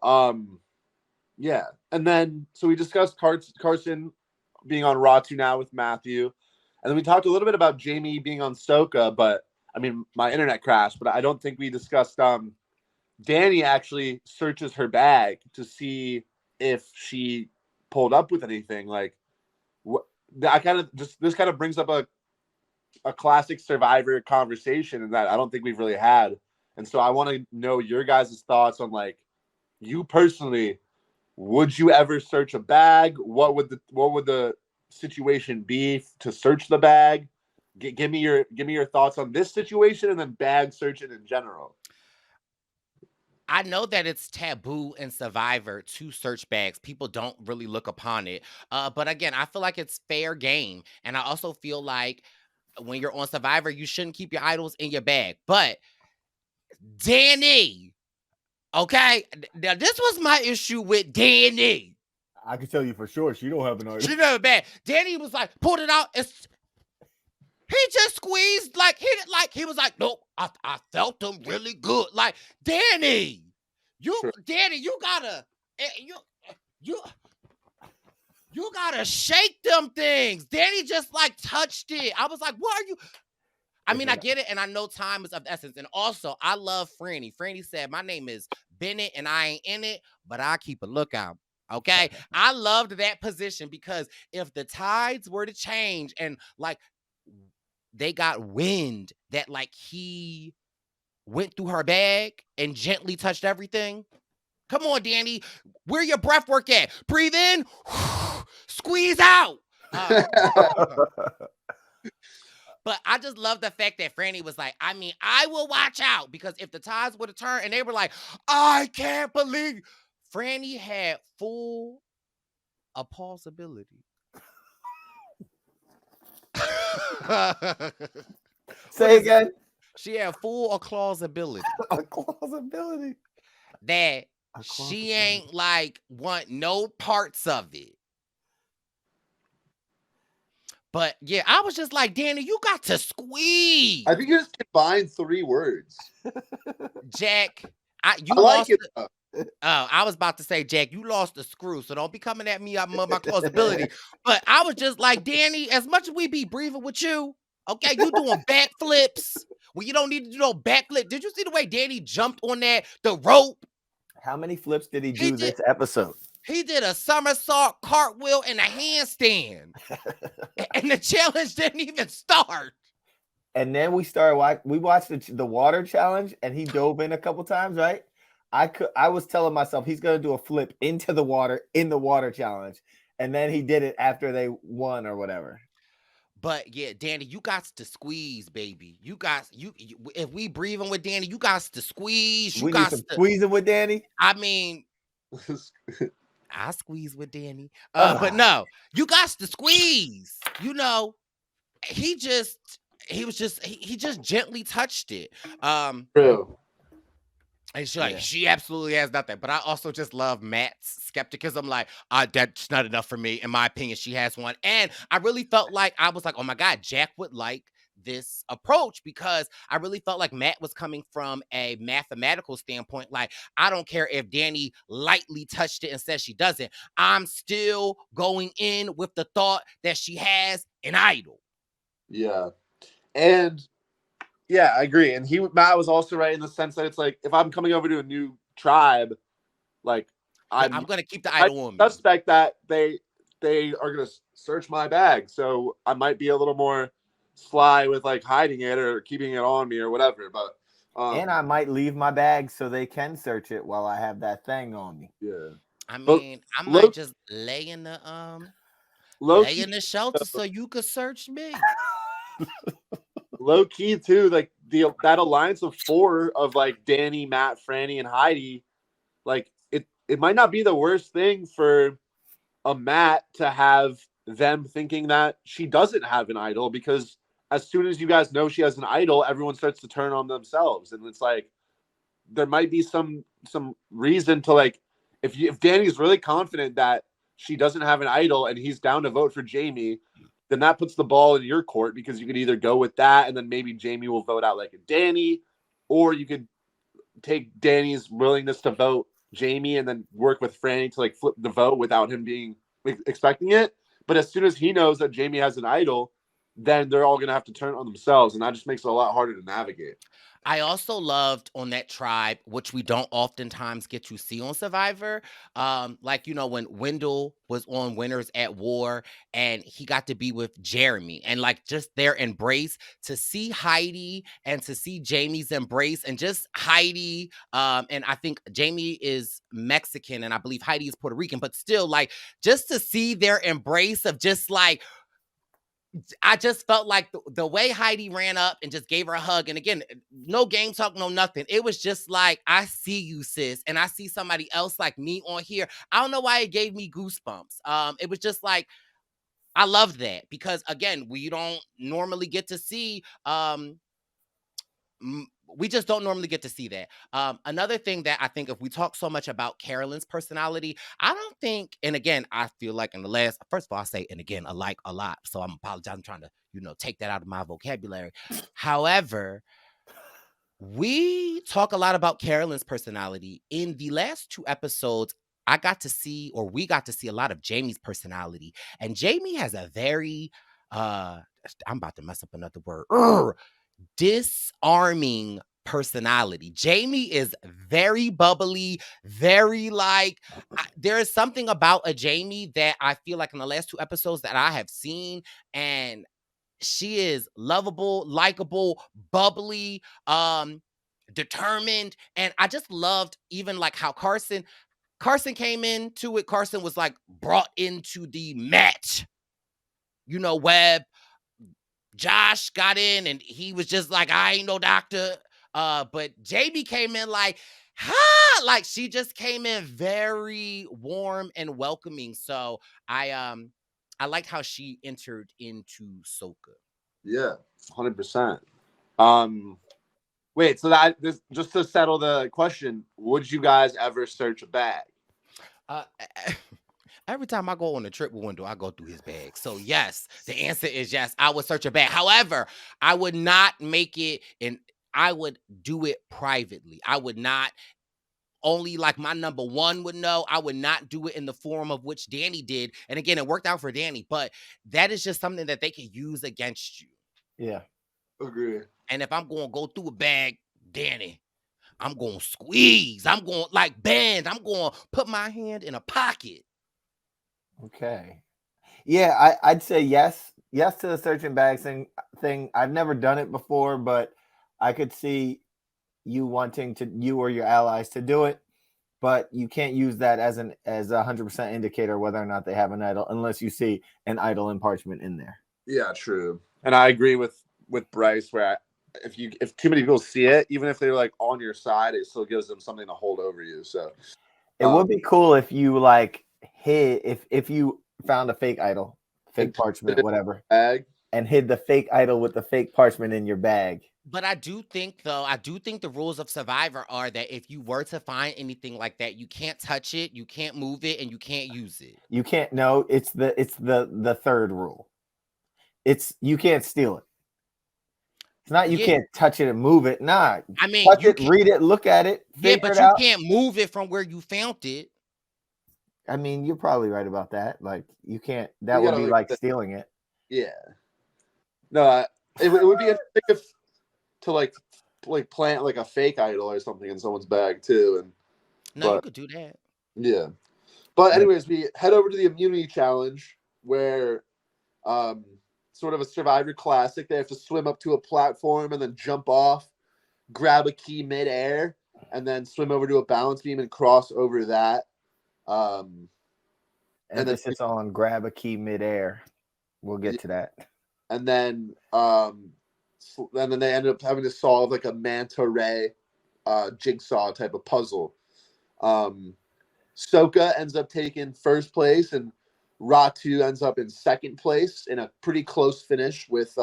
Yeah. And then, so we discussed Carson being on Raw 2 now with Matthew. And then we talked a little bit about Jamie being on Soka, but I mean, my internet crashed, but I don't think we discussed, Danny actually searches her bag to see if she pulled up with anything. Like, this kind of brings up a classic Survivor conversation that I don't think we've really had. And so I want to know your guys' thoughts on, like, you personally, would you ever search a bag? What would the situation be to search the bag? Give me your thoughts on this situation and then bag searching in general. I know that it's taboo in Survivor to search bags. People don't really look upon it. But again, I feel like it's fair game. And I also feel like when you're on Survivor, you shouldn't keep your idols in your bag. But Danny, okay? Now, this was my issue with Danny. I can tell you for sure she don't have an idol. She never bad. Danny was like, pulled it out. He just squeezed, he was like, nope, I felt them really good. Like, Danny, Danny, you gotta shake them things. Danny just like touched it. I was like, what are you? I mean, I get it, and I know time is of the essence. And also, I love Franny. Franny said, my name is Bennett, and I ain't in it, but I keep a lookout. Okay? I loved that position because if the tides were to change and, like, they got wind that, like, he went through her bag and gently touched everything. Come on, Danny. Where your breath work at? Breathe in, squeeze out. But I just love the fact that Franny was like, I mean, I will watch out, because if the tides would have turned and they were like, I can't believe, Franny had full plausibility. Say again. She had full plausibility. Plausibility. That she ain't like want no parts of it. But yeah, I was just like, Danny, you got to squeeze. I think you just combined 3 words. Jack, I like it. I was about to say, Jack, you lost the screw, so don't be coming at me on my plausibility. But I was just like, Danny, as much as we be breathing with you, okay, you doing backflips when you don't need to do no backflip. Did you see the way Danny jumped on the rope? How many flips did he do this episode? He did a somersault, cartwheel, and a handstand. And the challenge didn't even start. And then we watched the water challenge, and he dove in a couple times, right? I was telling myself he's going to do a flip into the water in the water challenge. And then he did it after they won or whatever. But yeah, Danny, you got to squeeze, baby. You if we breathing with Danny, you got to squeeze. We need some squeezing with Danny. I mean, I squeeze with Danny. But no, you got to squeeze. You know, he just gently touched it. True. And she absolutely has nothing. But I also just love Matt's skepticism. Like, that's not enough for me. In my opinion, she has one. And I really felt like, I was like, oh my God, Jack would like this approach, because I really felt like Matt was coming from a mathematical standpoint. Like, I don't care if Danny lightly touched it and says she doesn't. I'm still going in with the thought that she has an idol. Yeah. And Yeah, I agree. And Matt was also right in the sense that it's like if I'm coming over to a new tribe, like I'm gonna keep the I idol on me. suspect that they are gonna search my bag, so I might be a little more sly with like hiding it or keeping it on me or whatever. But And I might leave my bag so they can search it while I have that thing on me. yeah. I But mean, I low might just lay in the key, shelter so you could search me. low key too, like that alliance of 4 of like Danny, Matt, Franny, and Heidi, like it might not be the worst thing for a Matt to have them thinking that she doesn't have an idol, because as soon as you guys know she has an idol, everyone starts to turn on themselves, and it's like there might be some reason to like if Danny's really confident that she doesn't have an idol and he's down to vote for Jamie, then that puts the ball in your court, because you could either go with that and then maybe Jamie will vote out like a Danny, or you could take Danny's willingness to vote Jamie and then work with Franny to like flip the vote without him being expecting it. But as soon as he knows that Jamie has an idol, then they're all gonna have to turn on themselves, and that just makes it a lot harder to navigate. I also loved on that tribe, which we don't oftentimes get to see on Survivor. Like, when Wendell was on Winners at War and he got to be with Jeremy, and like just their embrace, to see Heidi and to see Jamie's embrace, and just Heidi. And I think Jamie is Mexican and I believe Heidi is Puerto Rican, but still, like, just to see their embrace of just like, I just felt like the way Heidi ran up and just gave her a hug. And again, no game talk, no nothing. It was just like, I see you, sis. And I see somebody else like me on here. I don't know why it gave me goosebumps. It was just like, I love that, because again, we don't normally get to see, we just don't normally get to see that. Another thing that I think, if we talk so much about Carolyn's personality, I don't think, and again, I feel like in the last, first of all, I say, and again, a lot. So I'm apologizing, I'm trying to, take that out of my vocabulary. However, we talk a lot about Carolyn's personality. In the last 2 episodes, we got to see a lot of Jamie's personality. And Jamie has a very, I'm about to mess up another word, disarming personality. Jamie is very bubbly, very like, there is something about a Jamie that I feel like in the last 2 episodes that I have seen, and she is lovable, likable, bubbly, determined. And I just loved even like how Carson came into it. Carson was like brought into the match, Webb. Josh got in and he was just like, I ain't no doctor. But Jamie came in like, like she just came in very warm and welcoming. So I liked how she entered into Soka. Yeah, 100%. Wait, so just to settle the question, would you guys ever search a bag? Every time I go on a trip with Wendell, I go through his bag. So yes, the answer is yes. I would search a bag. However, I would not make it, and I would do it privately. I would not, only like my number one would know. I would not do it in the form of which Danny did. And again, it worked out for Danny, but that is just something that they can use against you. Yeah. Agree. And if I'm going to go through a bag, Danny, I'm going to squeeze. I'm going like bend. I'm going to put my hand in a pocket. Okay. Yeah, I'd say yes. Yes to the searching bags thing. I've never done it before, but I could see you wanting to, you or your allies to do it, but you can't use that as a 100% indicator whether or not they have an idol unless you see an idol in parchment in there. Yeah, true. And I agree with Brice, where if too many people see it, even if they're like on your side, it still gives them something to hold over you. So it would be cool if you like hid, if you found a fake idol, fake parchment, whatever, bag, and hid the fake idol with the fake parchment in your bag. But I do think the rules of Survivor are that if you were to find anything like that, you can't touch it, you can't move it, and you can't use it. You can't. No, it's the third rule. It's you can't steal it. It's not you can't touch it and move it. Nah, I mean, touch it, read it, look at it. Yeah, but you can't move it from where you found it. I mean, you're probably right about that. Like you can't. That would be like stealing it. Yeah. No, it would be interesting to like plant like a fake idol or something in someone's bag too. And No, you but could do that. yeah. But Yep. anyways, we head over to the immunity challenge where sort of a Survivor classic. They have to swim up to a platform and then jump off, grab a key midair, and then swim over to a balance beam and cross over that. And then Emphasis on grab a key midair. We'll get to that. and then they ended up having to solve like a manta ray jigsaw type of puzzle. Soka ends up taking first place, and Ratu ends up in second place in a pretty close finish with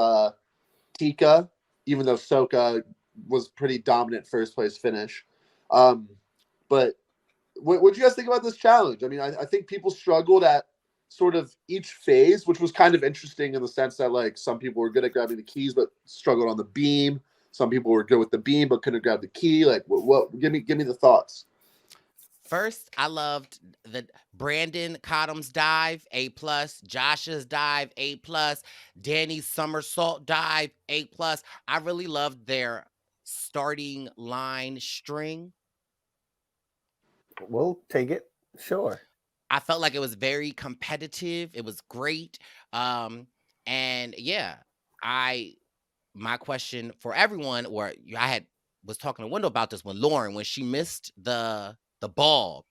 Tika, even though Soka was pretty dominant first place finish. But what do you guys think about this challenge? I mean, I think people struggled at sort of each phase, which was kind of interesting in the sense that like some people were good at grabbing the keys but struggled on the beam. Some people were good with the beam but couldn't grab the key. Like, what? Give me the thoughts. First, I loved the Brandon Cottom's dive, A+, Josh's dive, A+, Danny's somersault dive, A+. I really loved their starting line string. We'll take it. Sure. I felt like it was very competitive. It was great. And yeah, my question for everyone, or I was talking to Wendell about this when she missed the ball.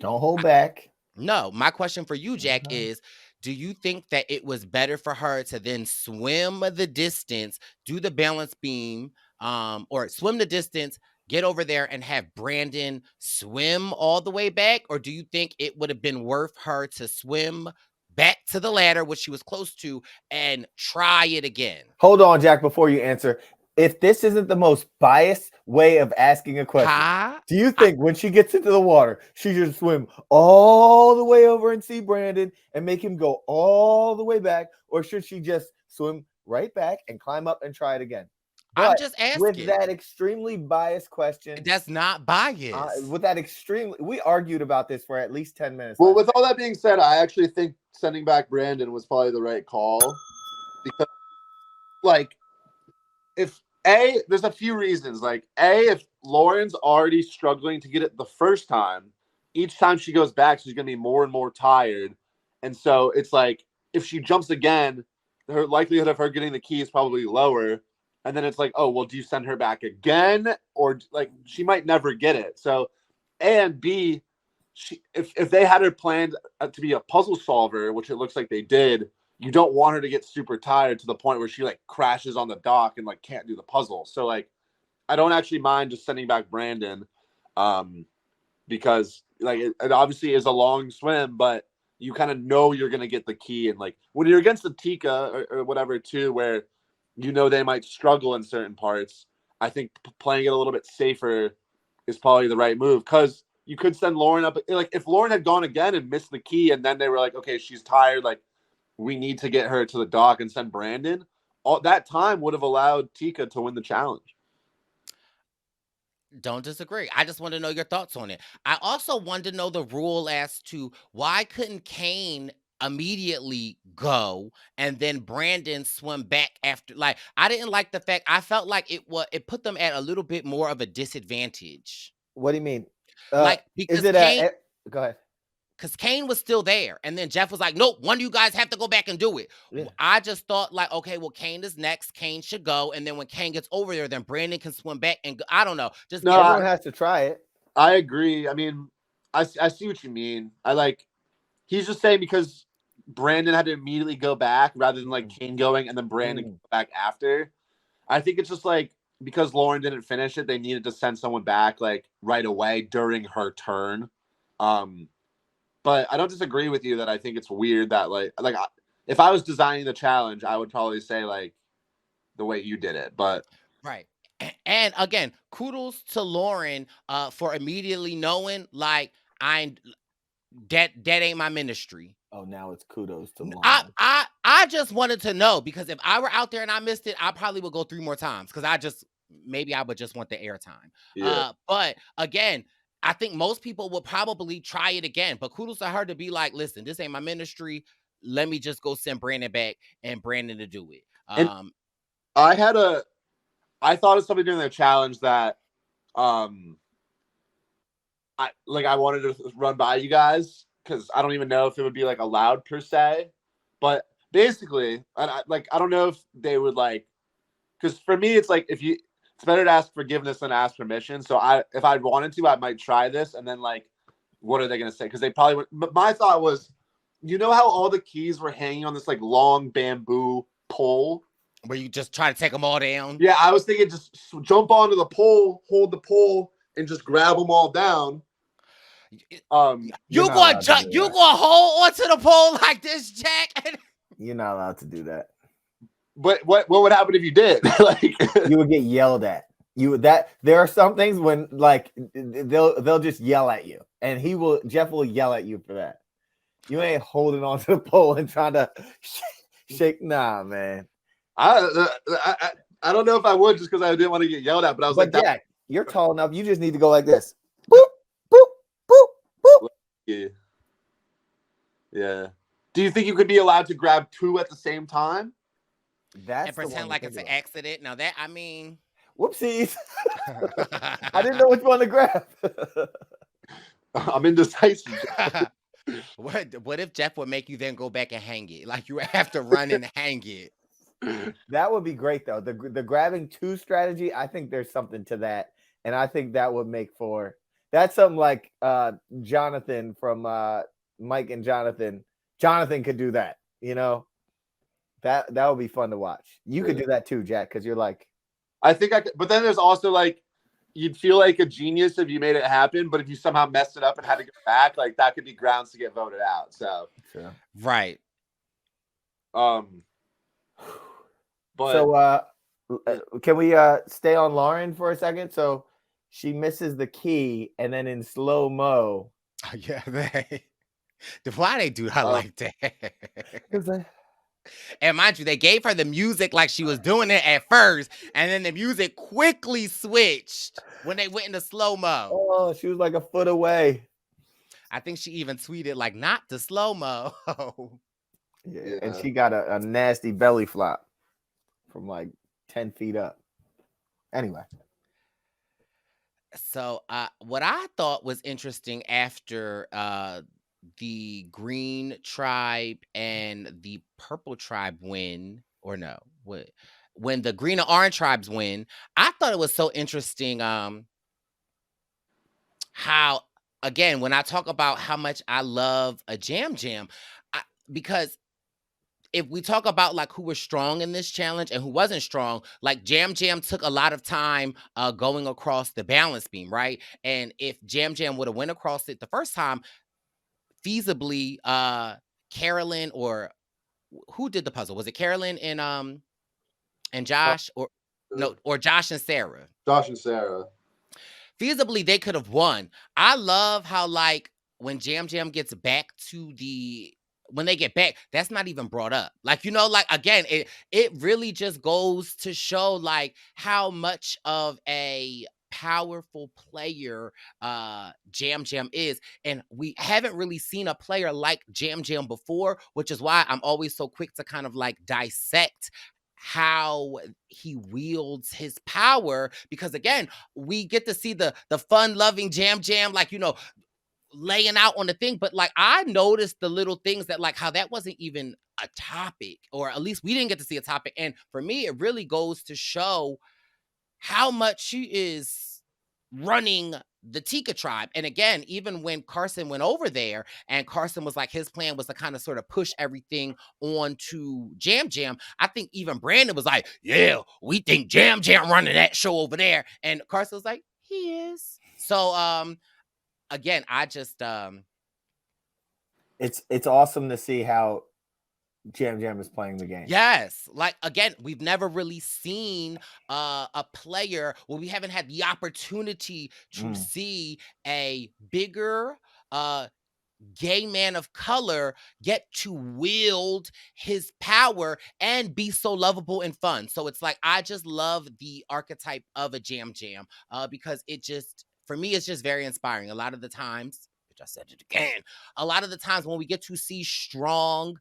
Don't hold back. No, my question for you, Jack, is do you think that it was better for her to then swim the distance, do the balance beam, or swim the distance, get over there and have Brandon swim all the way back? Or do you think it would have been worth her to swim back to the ladder, which she was close to, and try it again? Hold on, Jack, before you answer. If this isn't the most biased way of asking a question, do you think when she gets into the water, she should swim all the way over and see Brandon and make him go all the way back? Or should she just swim right back and climb up and try it again? I'm just asking. With that extremely biased question. That's not biased. With that we argued about this for at least 10 minutes. Well, with all that being said, I actually think sending back Brandon was probably the right call. Because, like, there's a few reasons. Like, if Lauren's already struggling to get it the first time, each time she goes back, she's going to be more and more tired. And so it's like, if she jumps again, her likelihood of her getting the key is probably lower. And then it's like, oh, well, do you send her back again? Or like, she might never get it. So, A and B, if they had her planned to be a puzzle solver, which it looks like they did, you don't want her to get super tired to the point where she like crashes on the dock and like can't do the puzzle. So like, I don't actually mind just sending back Brandon, because like it obviously is a long swim, but you kind of know you're gonna get the key. And like when you're against the Tika or whatever too, where you know they might struggle in certain parts, I think playing it a little bit safer is probably the right move, because you could send Lauren up. Like if Lauren had gone again and missed the key, and then they were like, okay, she's tired, like we need to get her to the dock and send Brandon, all that time would have allowed Tika to win the challenge. Don't disagree. I just want to know your thoughts on it. I also wanted to know the rule as to why couldn't Kane immediately go and then Brandon swim back after. Like, I didn't like the fact, I felt like it put them at a little bit more of a disadvantage. What do you mean? Like, because is it go ahead. Because Kane was still there. And then Jeff was like, nope, one of you guys have to go back and do it. Yeah. I just thought like, okay, well, Kane is next. Kane should go. And then when Kane gets over there, then Brandon can swim back and go. I don't know. Just everyone has to try it. I agree. I mean, I see what you mean. He's just saying because Brandon had to immediately go back rather than like Kane going and then Brandon go back after. I think it's just like, because Lauren didn't finish it, they needed to send someone back like right away during her turn. But I don't disagree with you that I think it's weird that like if I was designing the challenge, I would probably say like the way you did it. But right. And again, kudos to Lauren for immediately knowing like that ain't my ministry. Oh, now it's kudos to Lauren. I just wanted to know, because if I were out there and I missed it, I probably would go 3 more times, because maybe I would just want the airtime. Yeah. But again, I think most people will probably try it again, but kudos to her to be like, listen, this ain't my ministry. Let me just go send Brandon back and Brandon to do it. And I had I thought of something during the challenge that I wanted to run by you guys because I don't even know if it would be like allowed per se, but basically, I don't know if they would like, because for me it's like it's better to ask forgiveness than ask permission. So if I wanted to, I might try this and then like, what are they gonna say? Because they probably would. But my thought was, you know how all the keys were hanging on this like long bamboo pole? Where you just try to take them all down? Yeah, I was thinking just jump onto the pole, hold the pole, and just grab them all down. You gonna hold onto the pole like this, Jack? You're not allowed to do that. But what would happen if you did? Like you would get yelled at. There are some things when like they'll just yell at you, and Jeff will yell at you for that. You ain't holding onto the pole and trying to shake. Nah, man. I don't know if I would just because I didn't want to get yelled at, but I was like, Jack, you're tall enough. You just need to go like this. Boop, boop, boop, boop. Yeah. Do you think you could be allowed to grab two at the same time? And pretend like it's an accident. Now that, I mean, whoopsies. I didn't know which one to grab. I'm indecisive. What if Jeff would make you then go back and hang it? Like you have to run and hang it. That would be great though. The grabbing two strategy, I think there's something to that. And I think that would make that's something like Jonathan from Mike and Jonathan. Jonathan could do that, you know. That would be fun to watch. You could do that too, Jack, because you're like, I think I could, but then there's also like, you'd feel like a genius if you made it happen, but if you somehow messed it up and had to go back, like that could be grounds to get voted out. So right. But so can we stay on Lauren for a second? So she misses the key, and then in slow-mo. Yeah, why they do that like that? And mind you, they gave her the music like she was doing it at first, and then the music quickly switched when they went into slow-mo. Oh, she was like a foot away. I think she even tweeted like, "Not the slow-mo." Yeah, and she got a nasty belly flop from like 10 feet up. Anyway. So what I thought was interesting after the green tribe and the purple tribe win, or no, when the green and orange tribes win, I thought it was so interesting how, again, when I talk about how much I love a jam, because if we talk about like who was strong in this challenge and who wasn't strong, like Jam took a lot of time going across the balance beam, right? And if Jam would have went across it the first time, feasibly Carolyn, or who did the puzzle? Was it Carolyn and Josh, or no, or Josh and Sarah? Josh and Sarah. Feasibly they could have won. I love how like when Jam gets back to when they get back, that's not even brought up. Like, you know, like, again, it really just goes to show like how much of a powerful player Jam is, and we haven't really seen a player like Jam before, which is why I'm always so quick to kind of like dissect how he wields his power, because again, we get to see the fun-loving Jam, like, you know, laying out on the thing, but like I noticed the little things that like how that wasn't even a topic, or at least we didn't get to see a topic. And for me, it really goes to show how much she is running the Tika tribe. And again, even when Carson went over there and Carson was like, his plan was to kind of sort of push everything onto Jam, I think even Brandon was like, yeah, we think Jam running that show over there. And Carson was like, he is. So again, I just it's awesome to see how Jam is playing the game. Yes, like again, we've never really seen a player, well, we haven't had the opportunity to see a bigger gay man of color get to wield his power and be so lovable and fun. So it's like I just love the archetype of a Jam because it just, for me, it's just very inspiring. A lot of the times, which I said it again, a lot of the times when we get to see strong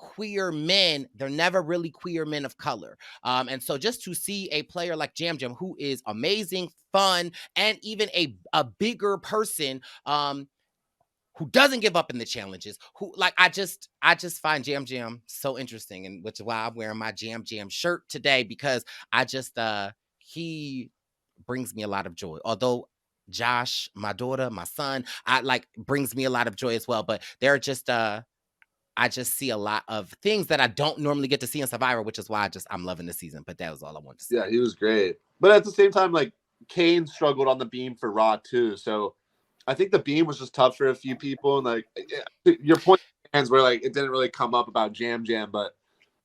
queer men, they're never really queer men of color. And so just to see a player like Jam Jam, who is amazing, fun, and even a bigger person, who doesn't give up in the challenges, who like I just find Jam Jam so interesting, and which is why I'm wearing my Jam Jam shirt today, because I just he brings me a lot of joy. Although Josh, my daughter, my son, I like brings me a lot of joy as well. But they're just I just see a lot of things that I don't normally get to see in Survivor, which is why I'm loving the season. But that was all I wanted to say. Yeah, he was great. But at the same time, like Kane struggled on the beam for Raw too. So I think the beam was just tough for a few people. And like your point stands where like it didn't really come up about Jam Jam, but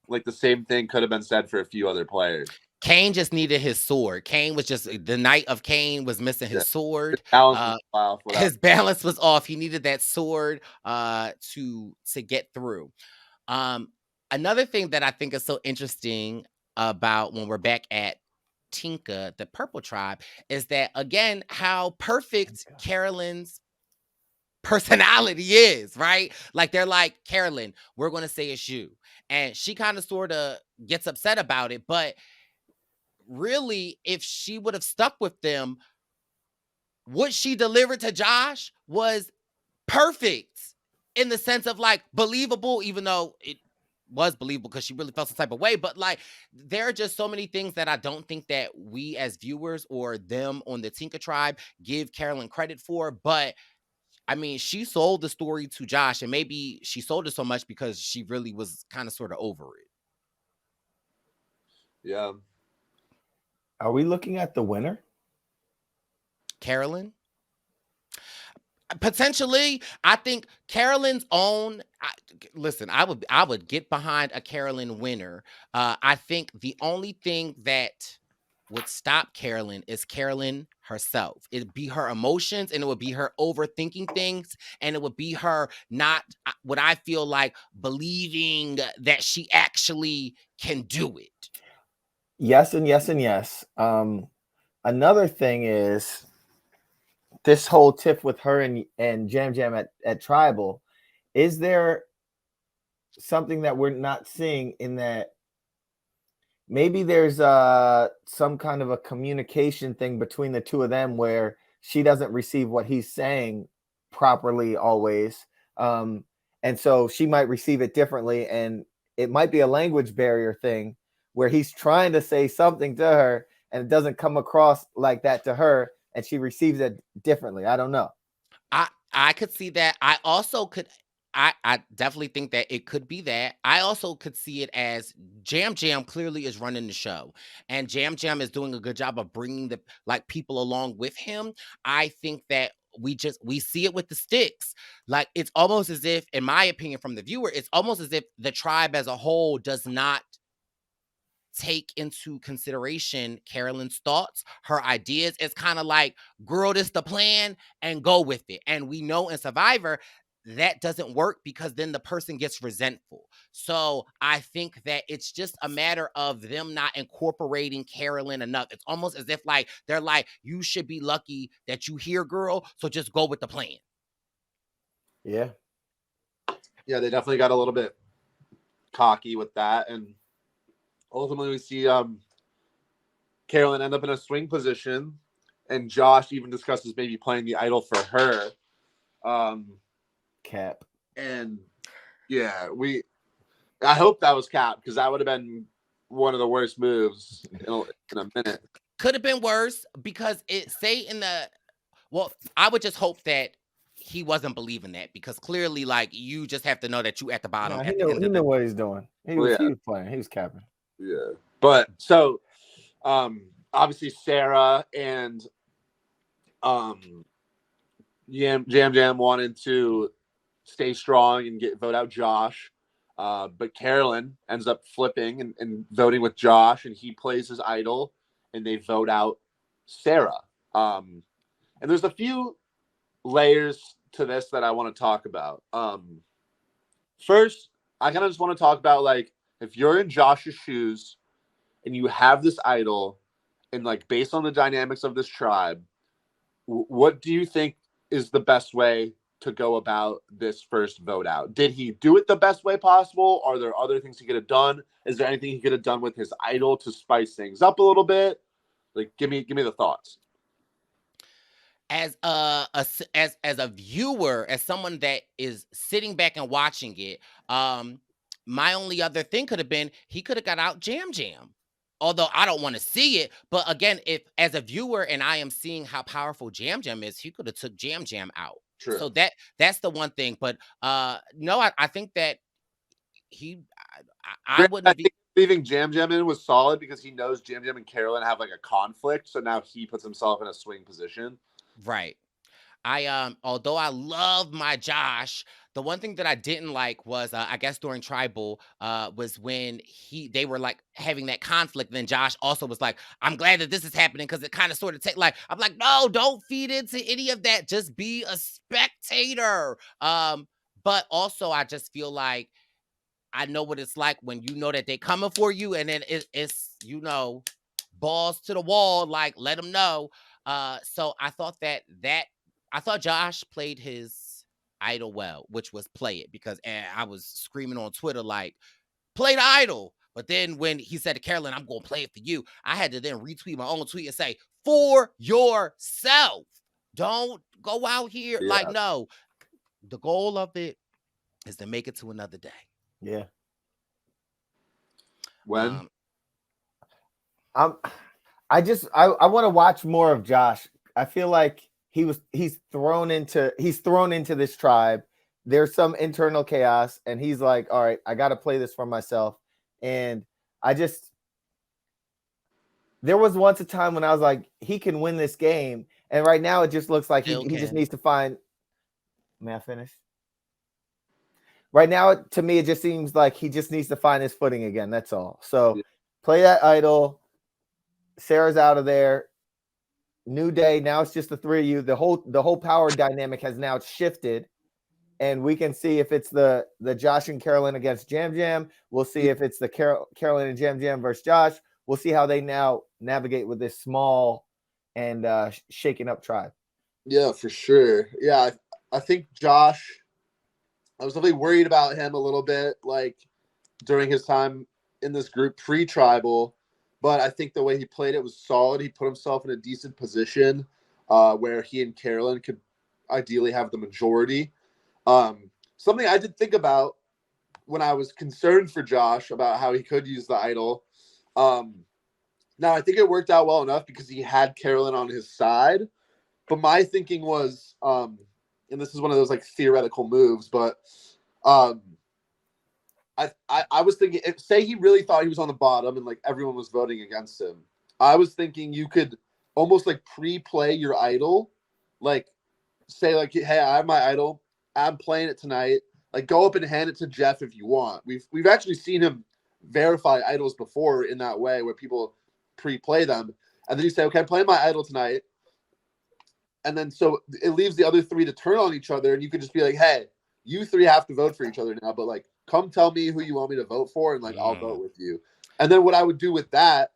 like the same thing could have been said for a few other players. Kane just needed his sword. Kane was just the night of Kane was missing his sword. His balance was off. He needed that sword to get through. Another thing that I think is so interesting about when we're back at Tinka, the Purple Tribe, is that again how perfect Carolyn's personality is, right? Like they're like, Carolyn, we're gonna say it's you. And she kind of sort of gets upset about it, but really, if she would have stuck with them, what she delivered to Josh was perfect in the sense of like believable, even though it was believable because she really felt some type of way. But like, there are just so many things that I don't think that we as viewers or them on the Tinka Tribe give Carolyn credit for. But I mean, she sold the story to Josh, and maybe she sold it so much because she really was kind of sort of over it. Yeah. Are we looking at the winner? Carolyn? Potentially, I think Carolyn's own. Listen, I would get behind a Carolyn winner. I think the only thing that would stop Carolyn is Carolyn herself. It'd be her emotions, and it would be her overthinking things, and it would be her not what I feel like believing that she actually can do it. Yes, and yes, and yes. Another thing is this whole tiff with her and Jam Jam at Tribal. Is there something that we're not seeing in that? Maybe there's some kind of a communication thing between the two of them where she doesn't receive what he's saying properly always. And so she might receive it differently. And it might be a language barrier thing where he's trying to say something to her and it doesn't come across like that to her, and she receives it differently. I don't know. I could see that. I also could. I definitely think that it could be that. I also could see it as Jam Jam clearly is running the show, and Jam Jam is doing a good job of bringing the people along with him. I think that we see it with the sticks. Like it's almost as if, in my opinion, from the viewer, it's almost as if the tribe as a whole does not take into consideration Carolyn's thoughts, her ideas. It's kind of like, girl, this the plan and go with it. And we know in Survivor that doesn't work because then the person gets resentful. So I think that it's just a matter of them not incorporating Carolyn enough. It's almost as if like they're like, you should be lucky that you here, girl. So just go with the plan. Yeah. Yeah, they definitely got a little bit cocky with that, and ultimately we see Carolyn end up in a swing position, and Josh even discusses maybe playing the idol for her. Cap. And yeah, I hope that was Cap, because that would have been one of the worst moves in a minute. Could have been worse, because I would just hope that he wasn't believing that, because clearly, like, you just have to know that you at the bottom. He knew what he's doing. He was playing. He was capping. Yeah. But so obviously Sarah and Jam Jam wanted to stay strong and vote out Josh. But Carolyn ends up flipping and voting with Josh, and he plays his idol, and they vote out Sarah. And there's a few layers to this that I want to talk about. First, I kind of just want to talk about, like, if you're in Josh's shoes and you have this idol, and like based on the dynamics of this tribe, what do you think is the best way to go about this first vote out? Did he do it the best way possible? Are there other things he could have done? Is there anything he could have done with his idol to spice things up a little bit? Like, give me the thoughts. As as a viewer, as someone that is sitting back and watching it, my only other thing could have been he could have got out Jam Jam. Although I don't want to see it, but again, if as a viewer and I am seeing how powerful Jam Jam is, he could have took Jam Jam out. True. So that's the one thing. But no, I think that he I wouldn't be think leaving Jam Jam in was solid because he knows Jam Jam and Carolyn have like a conflict, so now he puts himself in a swing position. right. Although I love my Josh, the one thing that I didn't like was I guess during tribal was when they were like having that conflict. Then Josh also was like, I'm glad that this is happening because it kind of sort of take like I'm like, no, don't feed into any of that. Just be a spectator. But also I just feel like I know what it's like when you know that they coming for you, and then it's balls to the wall, like let them know. So I thought I thought Josh played his idol well, which was play it because I was screaming on Twitter like play the idol. But then when he said to Carolyn, I'm gonna play it for you, I had to then retweet my own tweet and say for yourself. Don't go out here like no. The goal of it is to make it to another day. Yeah. When I want to watch more of Josh. I feel like he's thrown into this tribe. There's some internal chaos, and he's like, all right, I got to play this for myself. And there was once a time when I was like, he can win this game, and right now it just looks like he just needs to find. May I finish? Right now, to me, it just seems like he just needs to find his footing again. That's all. So play that idol. Sarah's out of there. New day. Now it's just the three of you. The whole power dynamic has now shifted, and we can see if it's the Josh and Carolyn against Jam Jam. We'll see if it's the Carolyn and Jam Jam versus Josh. We'll see how they now navigate with this small and shaken up tribe. Yeah, for sure. Yeah, I think Josh. I was definitely worried about him a little bit, like during his time in this group pre-tribal. But I think the way he played it was solid. He put himself in a decent position where he and Carolyn could ideally have the majority. Something I did think about when I was concerned for Josh about how he could use the idol. Now, I think it worked out well enough because he had Carolyn on his side. But my thinking was, and this is one of those like theoretical moves, but I was thinking, say he really thought he was on the bottom and like everyone was voting against him. I was thinking you could almost like pre-play your idol, like say like, hey, I have my idol, I'm playing it tonight. Like go up and hand it to Jeff if you want. We've actually seen him verify idols before in that way where people pre-play them, and then you say, okay, I'm playing my idol tonight, and then so it leaves the other three to turn on each other, and you could just be like, hey, you three have to vote for each other now, but like come tell me who you want me to vote for, and like I'll vote with you. And then what I would do with that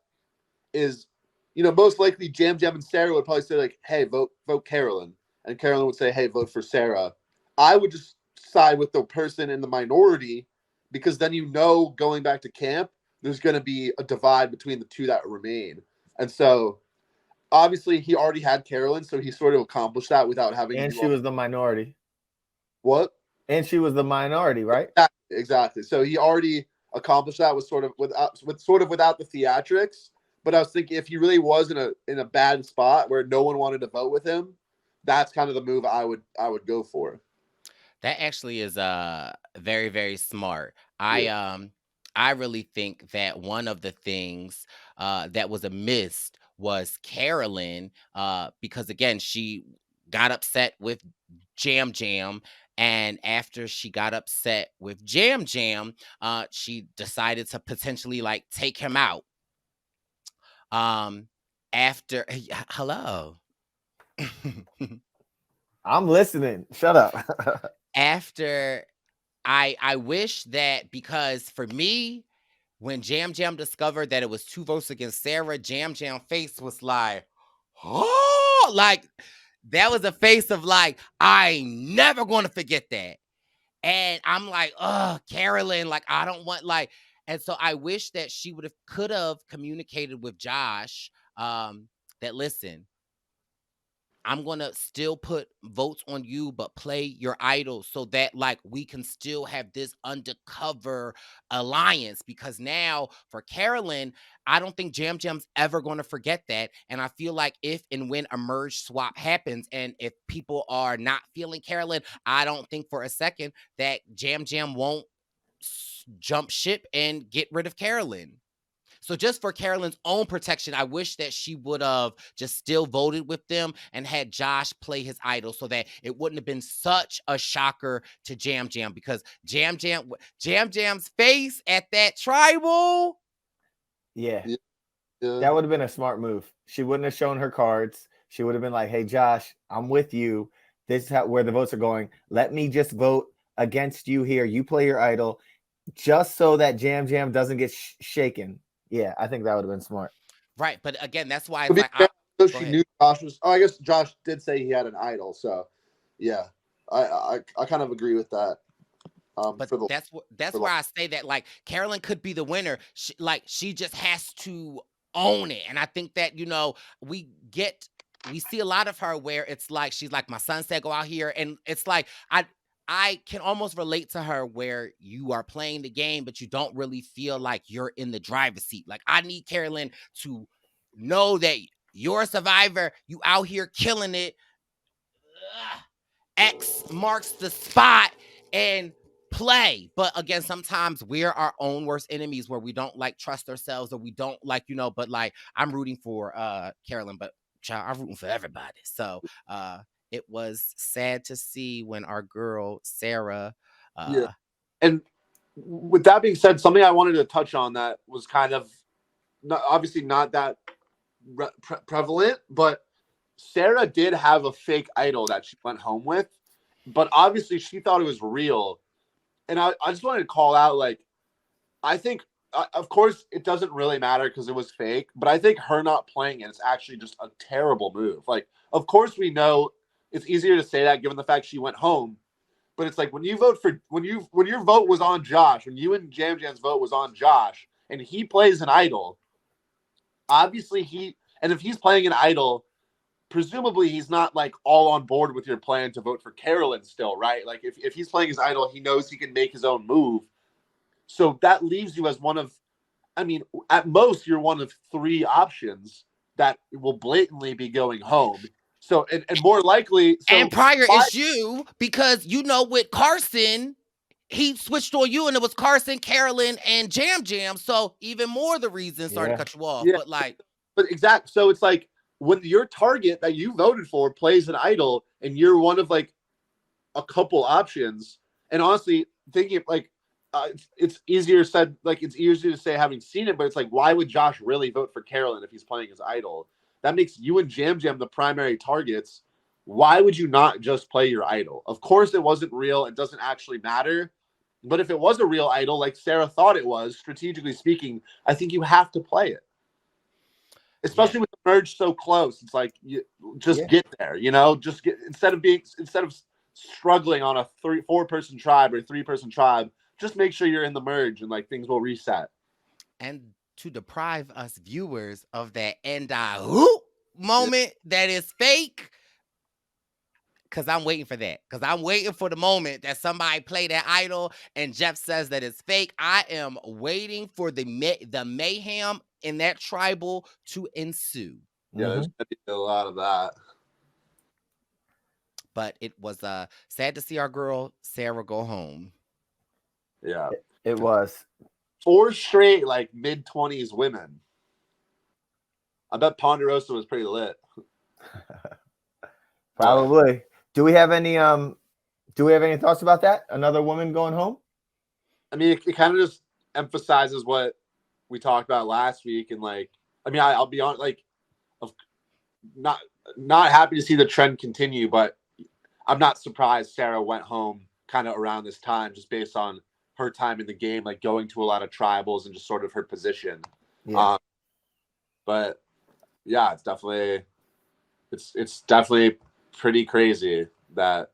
is, most likely Jam Jam and Sarah would probably say like, hey, vote Carolyn, and Carolyn would say, hey, vote for Sarah. I would just side with the person in the minority, because then going back to camp, there's going to be a divide between the two that remain. And so obviously he already had Carolyn, so he sort of accomplished that without having. And she was the minority. What? And she was the minority, right? Exactly. So he already accomplished that without the theatrics. But I was thinking if he really was in a bad spot where no one wanted to vote with him, that's kind of the move I would go for. That actually is very, very smart. I really think that one of the things that was amiss was Carolyn, because again, she got upset with Jam Jam, and after she got upset with Jam Jam, she decided to potentially like take him out. After hello. I'm listening. Shut up. After I wish that, because for me, when Jam Jam discovered that it was 2 votes against Sarah, Jam Jam face was like, oh, like that was a face of like, I ain't never going to forget that. And I'm like, oh, Carolyn, like, I don't want like, and so I wish that she could have communicated with Josh that listen, I'm going to still put votes on you, but play your idol so that like we can still have this undercover alliance. Because now for Carolyn, I don't think Jam Jam's ever going to forget that. And I feel like if and when a merge swap happens and if people are not feeling Carolyn, I don't think for a second that Jam Jam won't jump ship and get rid of Carolyn. So just for Carolyn's own protection, I wish that she would have just still voted with them and had Josh play his idol so that it wouldn't have been such a shocker to Jam Jam, because Jam Jam's face at that tribal. Yeah. Yeah. That would have been a smart move. She wouldn't have shown her cards. She would have been like, hey, Josh, I'm with you. This is where the votes are going. Let me just vote against you here. You play your idol just so that Jam Jam doesn't get shaken. Yeah, I think that would have been smart. Right. But again, that's why To it's be like, fair, go she ahead. knew Josh was. Oh, I guess Josh did say he had an idol. So, yeah, I kind of agree with that. But For the that's where I say that like Carolyn could be the winner. She just has to own it. And I think that, you know, we see a lot of her where it's like she's like, my son said go out here, and it's like I can almost relate to her where you are playing the game, but you don't really feel like you're in the driver's seat. Like I need Carolyn to know that you're a survivor, you out here killing it. Ugh. X marks the spot and play. But again, sometimes we're our own worst enemies where we don't like trust ourselves, or we don't like, you know, but like I'm rooting for Carolyn, but child, I'm rooting for everybody. So it was sad to see when our girl Sarah Yeah. And with that being said, something I wanted to touch on that was kind of obviously not that prevalent, but Sarah did have a fake idol that she went home with, but obviously she thought it was real. And I just wanted to call out, like, I think, of course, it doesn't really matter because it was fake, but I think her not playing it is actually just a terrible move. Like, of course, we know it's easier to say that given the fact she went home, but it's like when your vote was on Josh, when you and Jam Jam's vote was on Josh, and he plays an idol, obviously and if he's playing an idol, presumably he's not like all on board with your plan to vote for Carolyn still, right? Like if he's playing his idol, he knows he can make his own move. So that leaves you as one of, I mean, at most you're one of three options that will blatantly be going home. So and more likely, and prior is you, because you know with Carson, he switched on you and it was Carson, Carolyn, and Jam Jam. So even more the reason, sorry to cut you off, yeah, but exactly. So it's like when your target that you voted for plays an idol and you're one of like a couple options, and honestly thinking like it's easier said, like it's easier to say having seen it, but it's like, why would Josh really vote for Carolyn if he's playing his idol? That makes you and Jam Jam the primary targets. Why would you not just play your idol? Of course it wasn't real, it doesn't actually matter, but if it was a real idol like Sarah thought it was, strategically speaking, I think you have to play it. Especially with the merge so close, it's like you just get there, you know. Just get instead of struggling on a 4-person tribe or 3-person tribe, just make sure you're in the merge and like things will reset. And to deprive us viewers of that and I whoop moment that is fake, because I'm waiting for that. Because I'm waiting for the moment that somebody play that idol and Jeff says that it's fake. I am waiting for the mayhem in that tribal to ensue. Yeah, there's gonna be a lot of that. But it was sad to see our girl Sarah go home. Yeah, it was 4 straight like mid-20s women. I bet Ponderosa was pretty lit. Probably. Do we have any thoughts about that? Another woman going home? I mean, it kind of just emphasizes what we talked about last week, and like, I mean, I'll be honest, like, not happy to see the trend continue, but I'm not surprised Sarah went home kind of around this time, just based on her time in the game, like going to a lot of tribals and just sort of her position. Yeah. But yeah, it's definitely pretty crazy that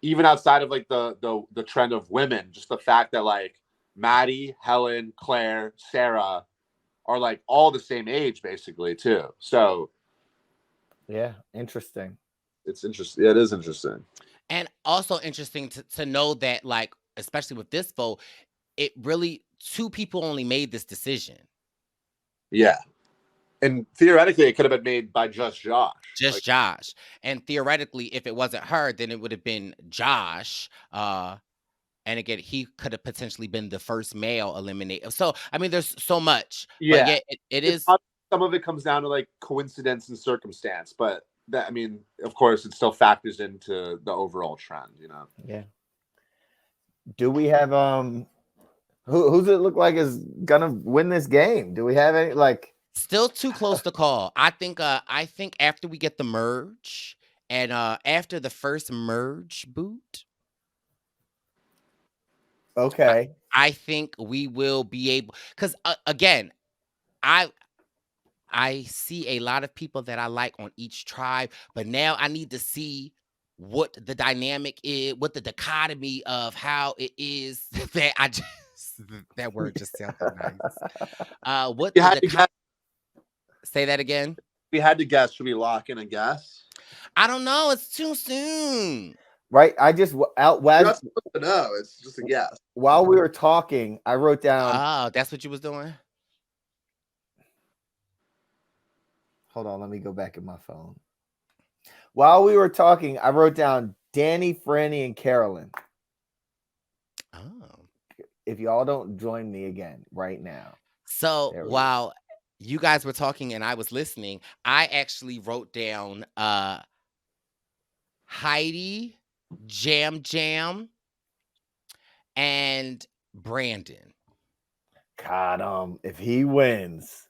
even outside of like the trend of women, just the fact that like Maddie, Helen, Claire, Sarah are like all the same age basically too. So Yeah, interesting. it's interesting. Yeah, it is interesting. And also interesting to know that, like, especially with this vote, it really 2 people only made this decision. Yeah. And theoretically, it could have been made by just Josh. Just Josh. And theoretically, if it wasn't her, then it would have been Josh. And again, he could have potentially been the first male eliminated. So, I mean, there's so much. Yeah. But yeah, it is. Some of it comes down to like coincidence and circumstance. But that, I mean, of course, it still factors into the overall trend, you know? Yeah. Do we have who's it look like is gonna win this game? Do we have any like? Still too close to call. I think after we get the merge and after the first merge boot, Okay. I think we will be able, because again, I see a lot of people that I like on each tribe, but now I need to see what the dynamic is, what the dichotomy of how it is that I just that word just sounded nice. What You the had to guess. say that again? We had to guess. Should we lock in a guess? I don't know. It's too soon. Right. I just You're not supposed to know. It's just a guess. while we were talking, I wrote down. Oh, that's what you was doing? Hold on, let me go back in my phone. While we were talking, I wrote down Danny, Franny, and Carolyn. Oh. If y'all don't join me again right now. So There we go. while you guys were talking and I was listening, I actually wrote down Heidi, Jam, and Brandon. God, if he wins.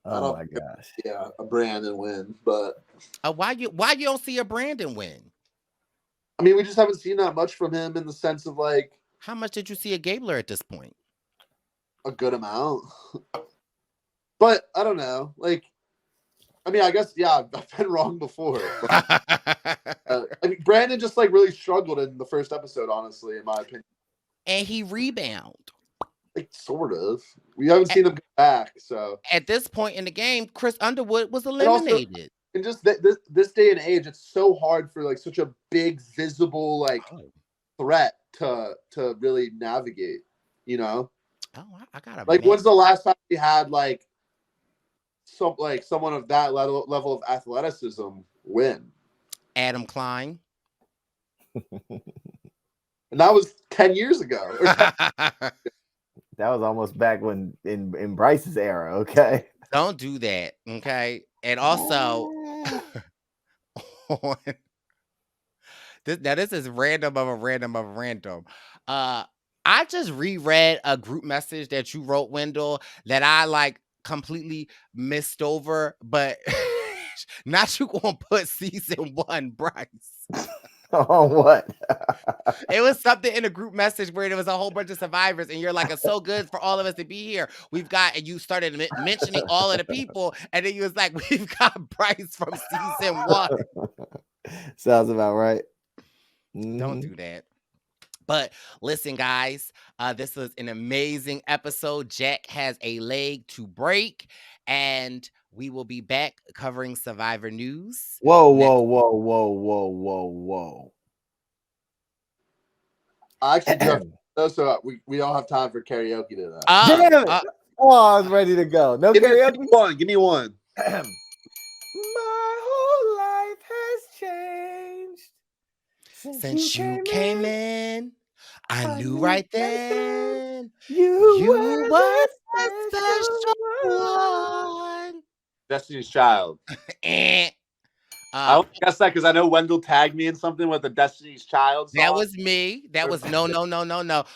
I Oh don't my gosh. Yeah, a Brandon win, but Why you don't see a Brandon win? I mean, we just haven't seen that much from him in the sense of like How much did you see of Gabler at this point? a good amount. But I don't know. Like, I mean, I guess I've been wrong before. But, I mean, Brandon just like really struggled in the first episode, honestly, in my opinion. And he rebound. Like, sort of. We haven't seen him go back, so. At this point in the game, Chris Underwood was eliminated. And just this day and age, it's so hard for like such a big, visible like threat to really navigate. You know. Oh, I got like. When's the last time we had like someone of that level of athleticism win? Adam Klein. And that was 10 years ago. That was almost back when in Brice's era, okay? Don't do that, okay? And also, this is random of a random of a random. I just reread a group message that you wrote, Wendell, that I like completely missed over, but not you gonna put season 1 Brice. Oh, what? It was something in a group message where there was a whole bunch of survivors, and you're like, it's so good for all of us to be here. We've got, and you started mentioning all of the people, and then you was like, we've got Brice from season 1. Sounds about right. Don't do that. But listen, guys, this was an amazing episode. Jack has a leg to break, and we will be back covering Survivor news. Whoa. Actually, so we don't have time for karaoke today. Damn it! I was ready to go. No karaoke? Give me one. My whole life has changed Since you came in, I knew right then you were were the special one. Destiny's Child. I guess that because I know Wendell tagged me in something with the Destiny's Child song. That was me. That was no.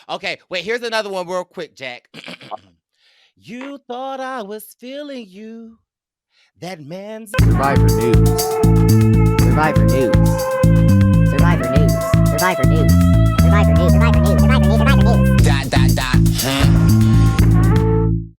Okay, wait, here's another one real quick, Jack. You thought I was feeling you. That man's Survivor News. Survivor News. Survivor News. Survivor News.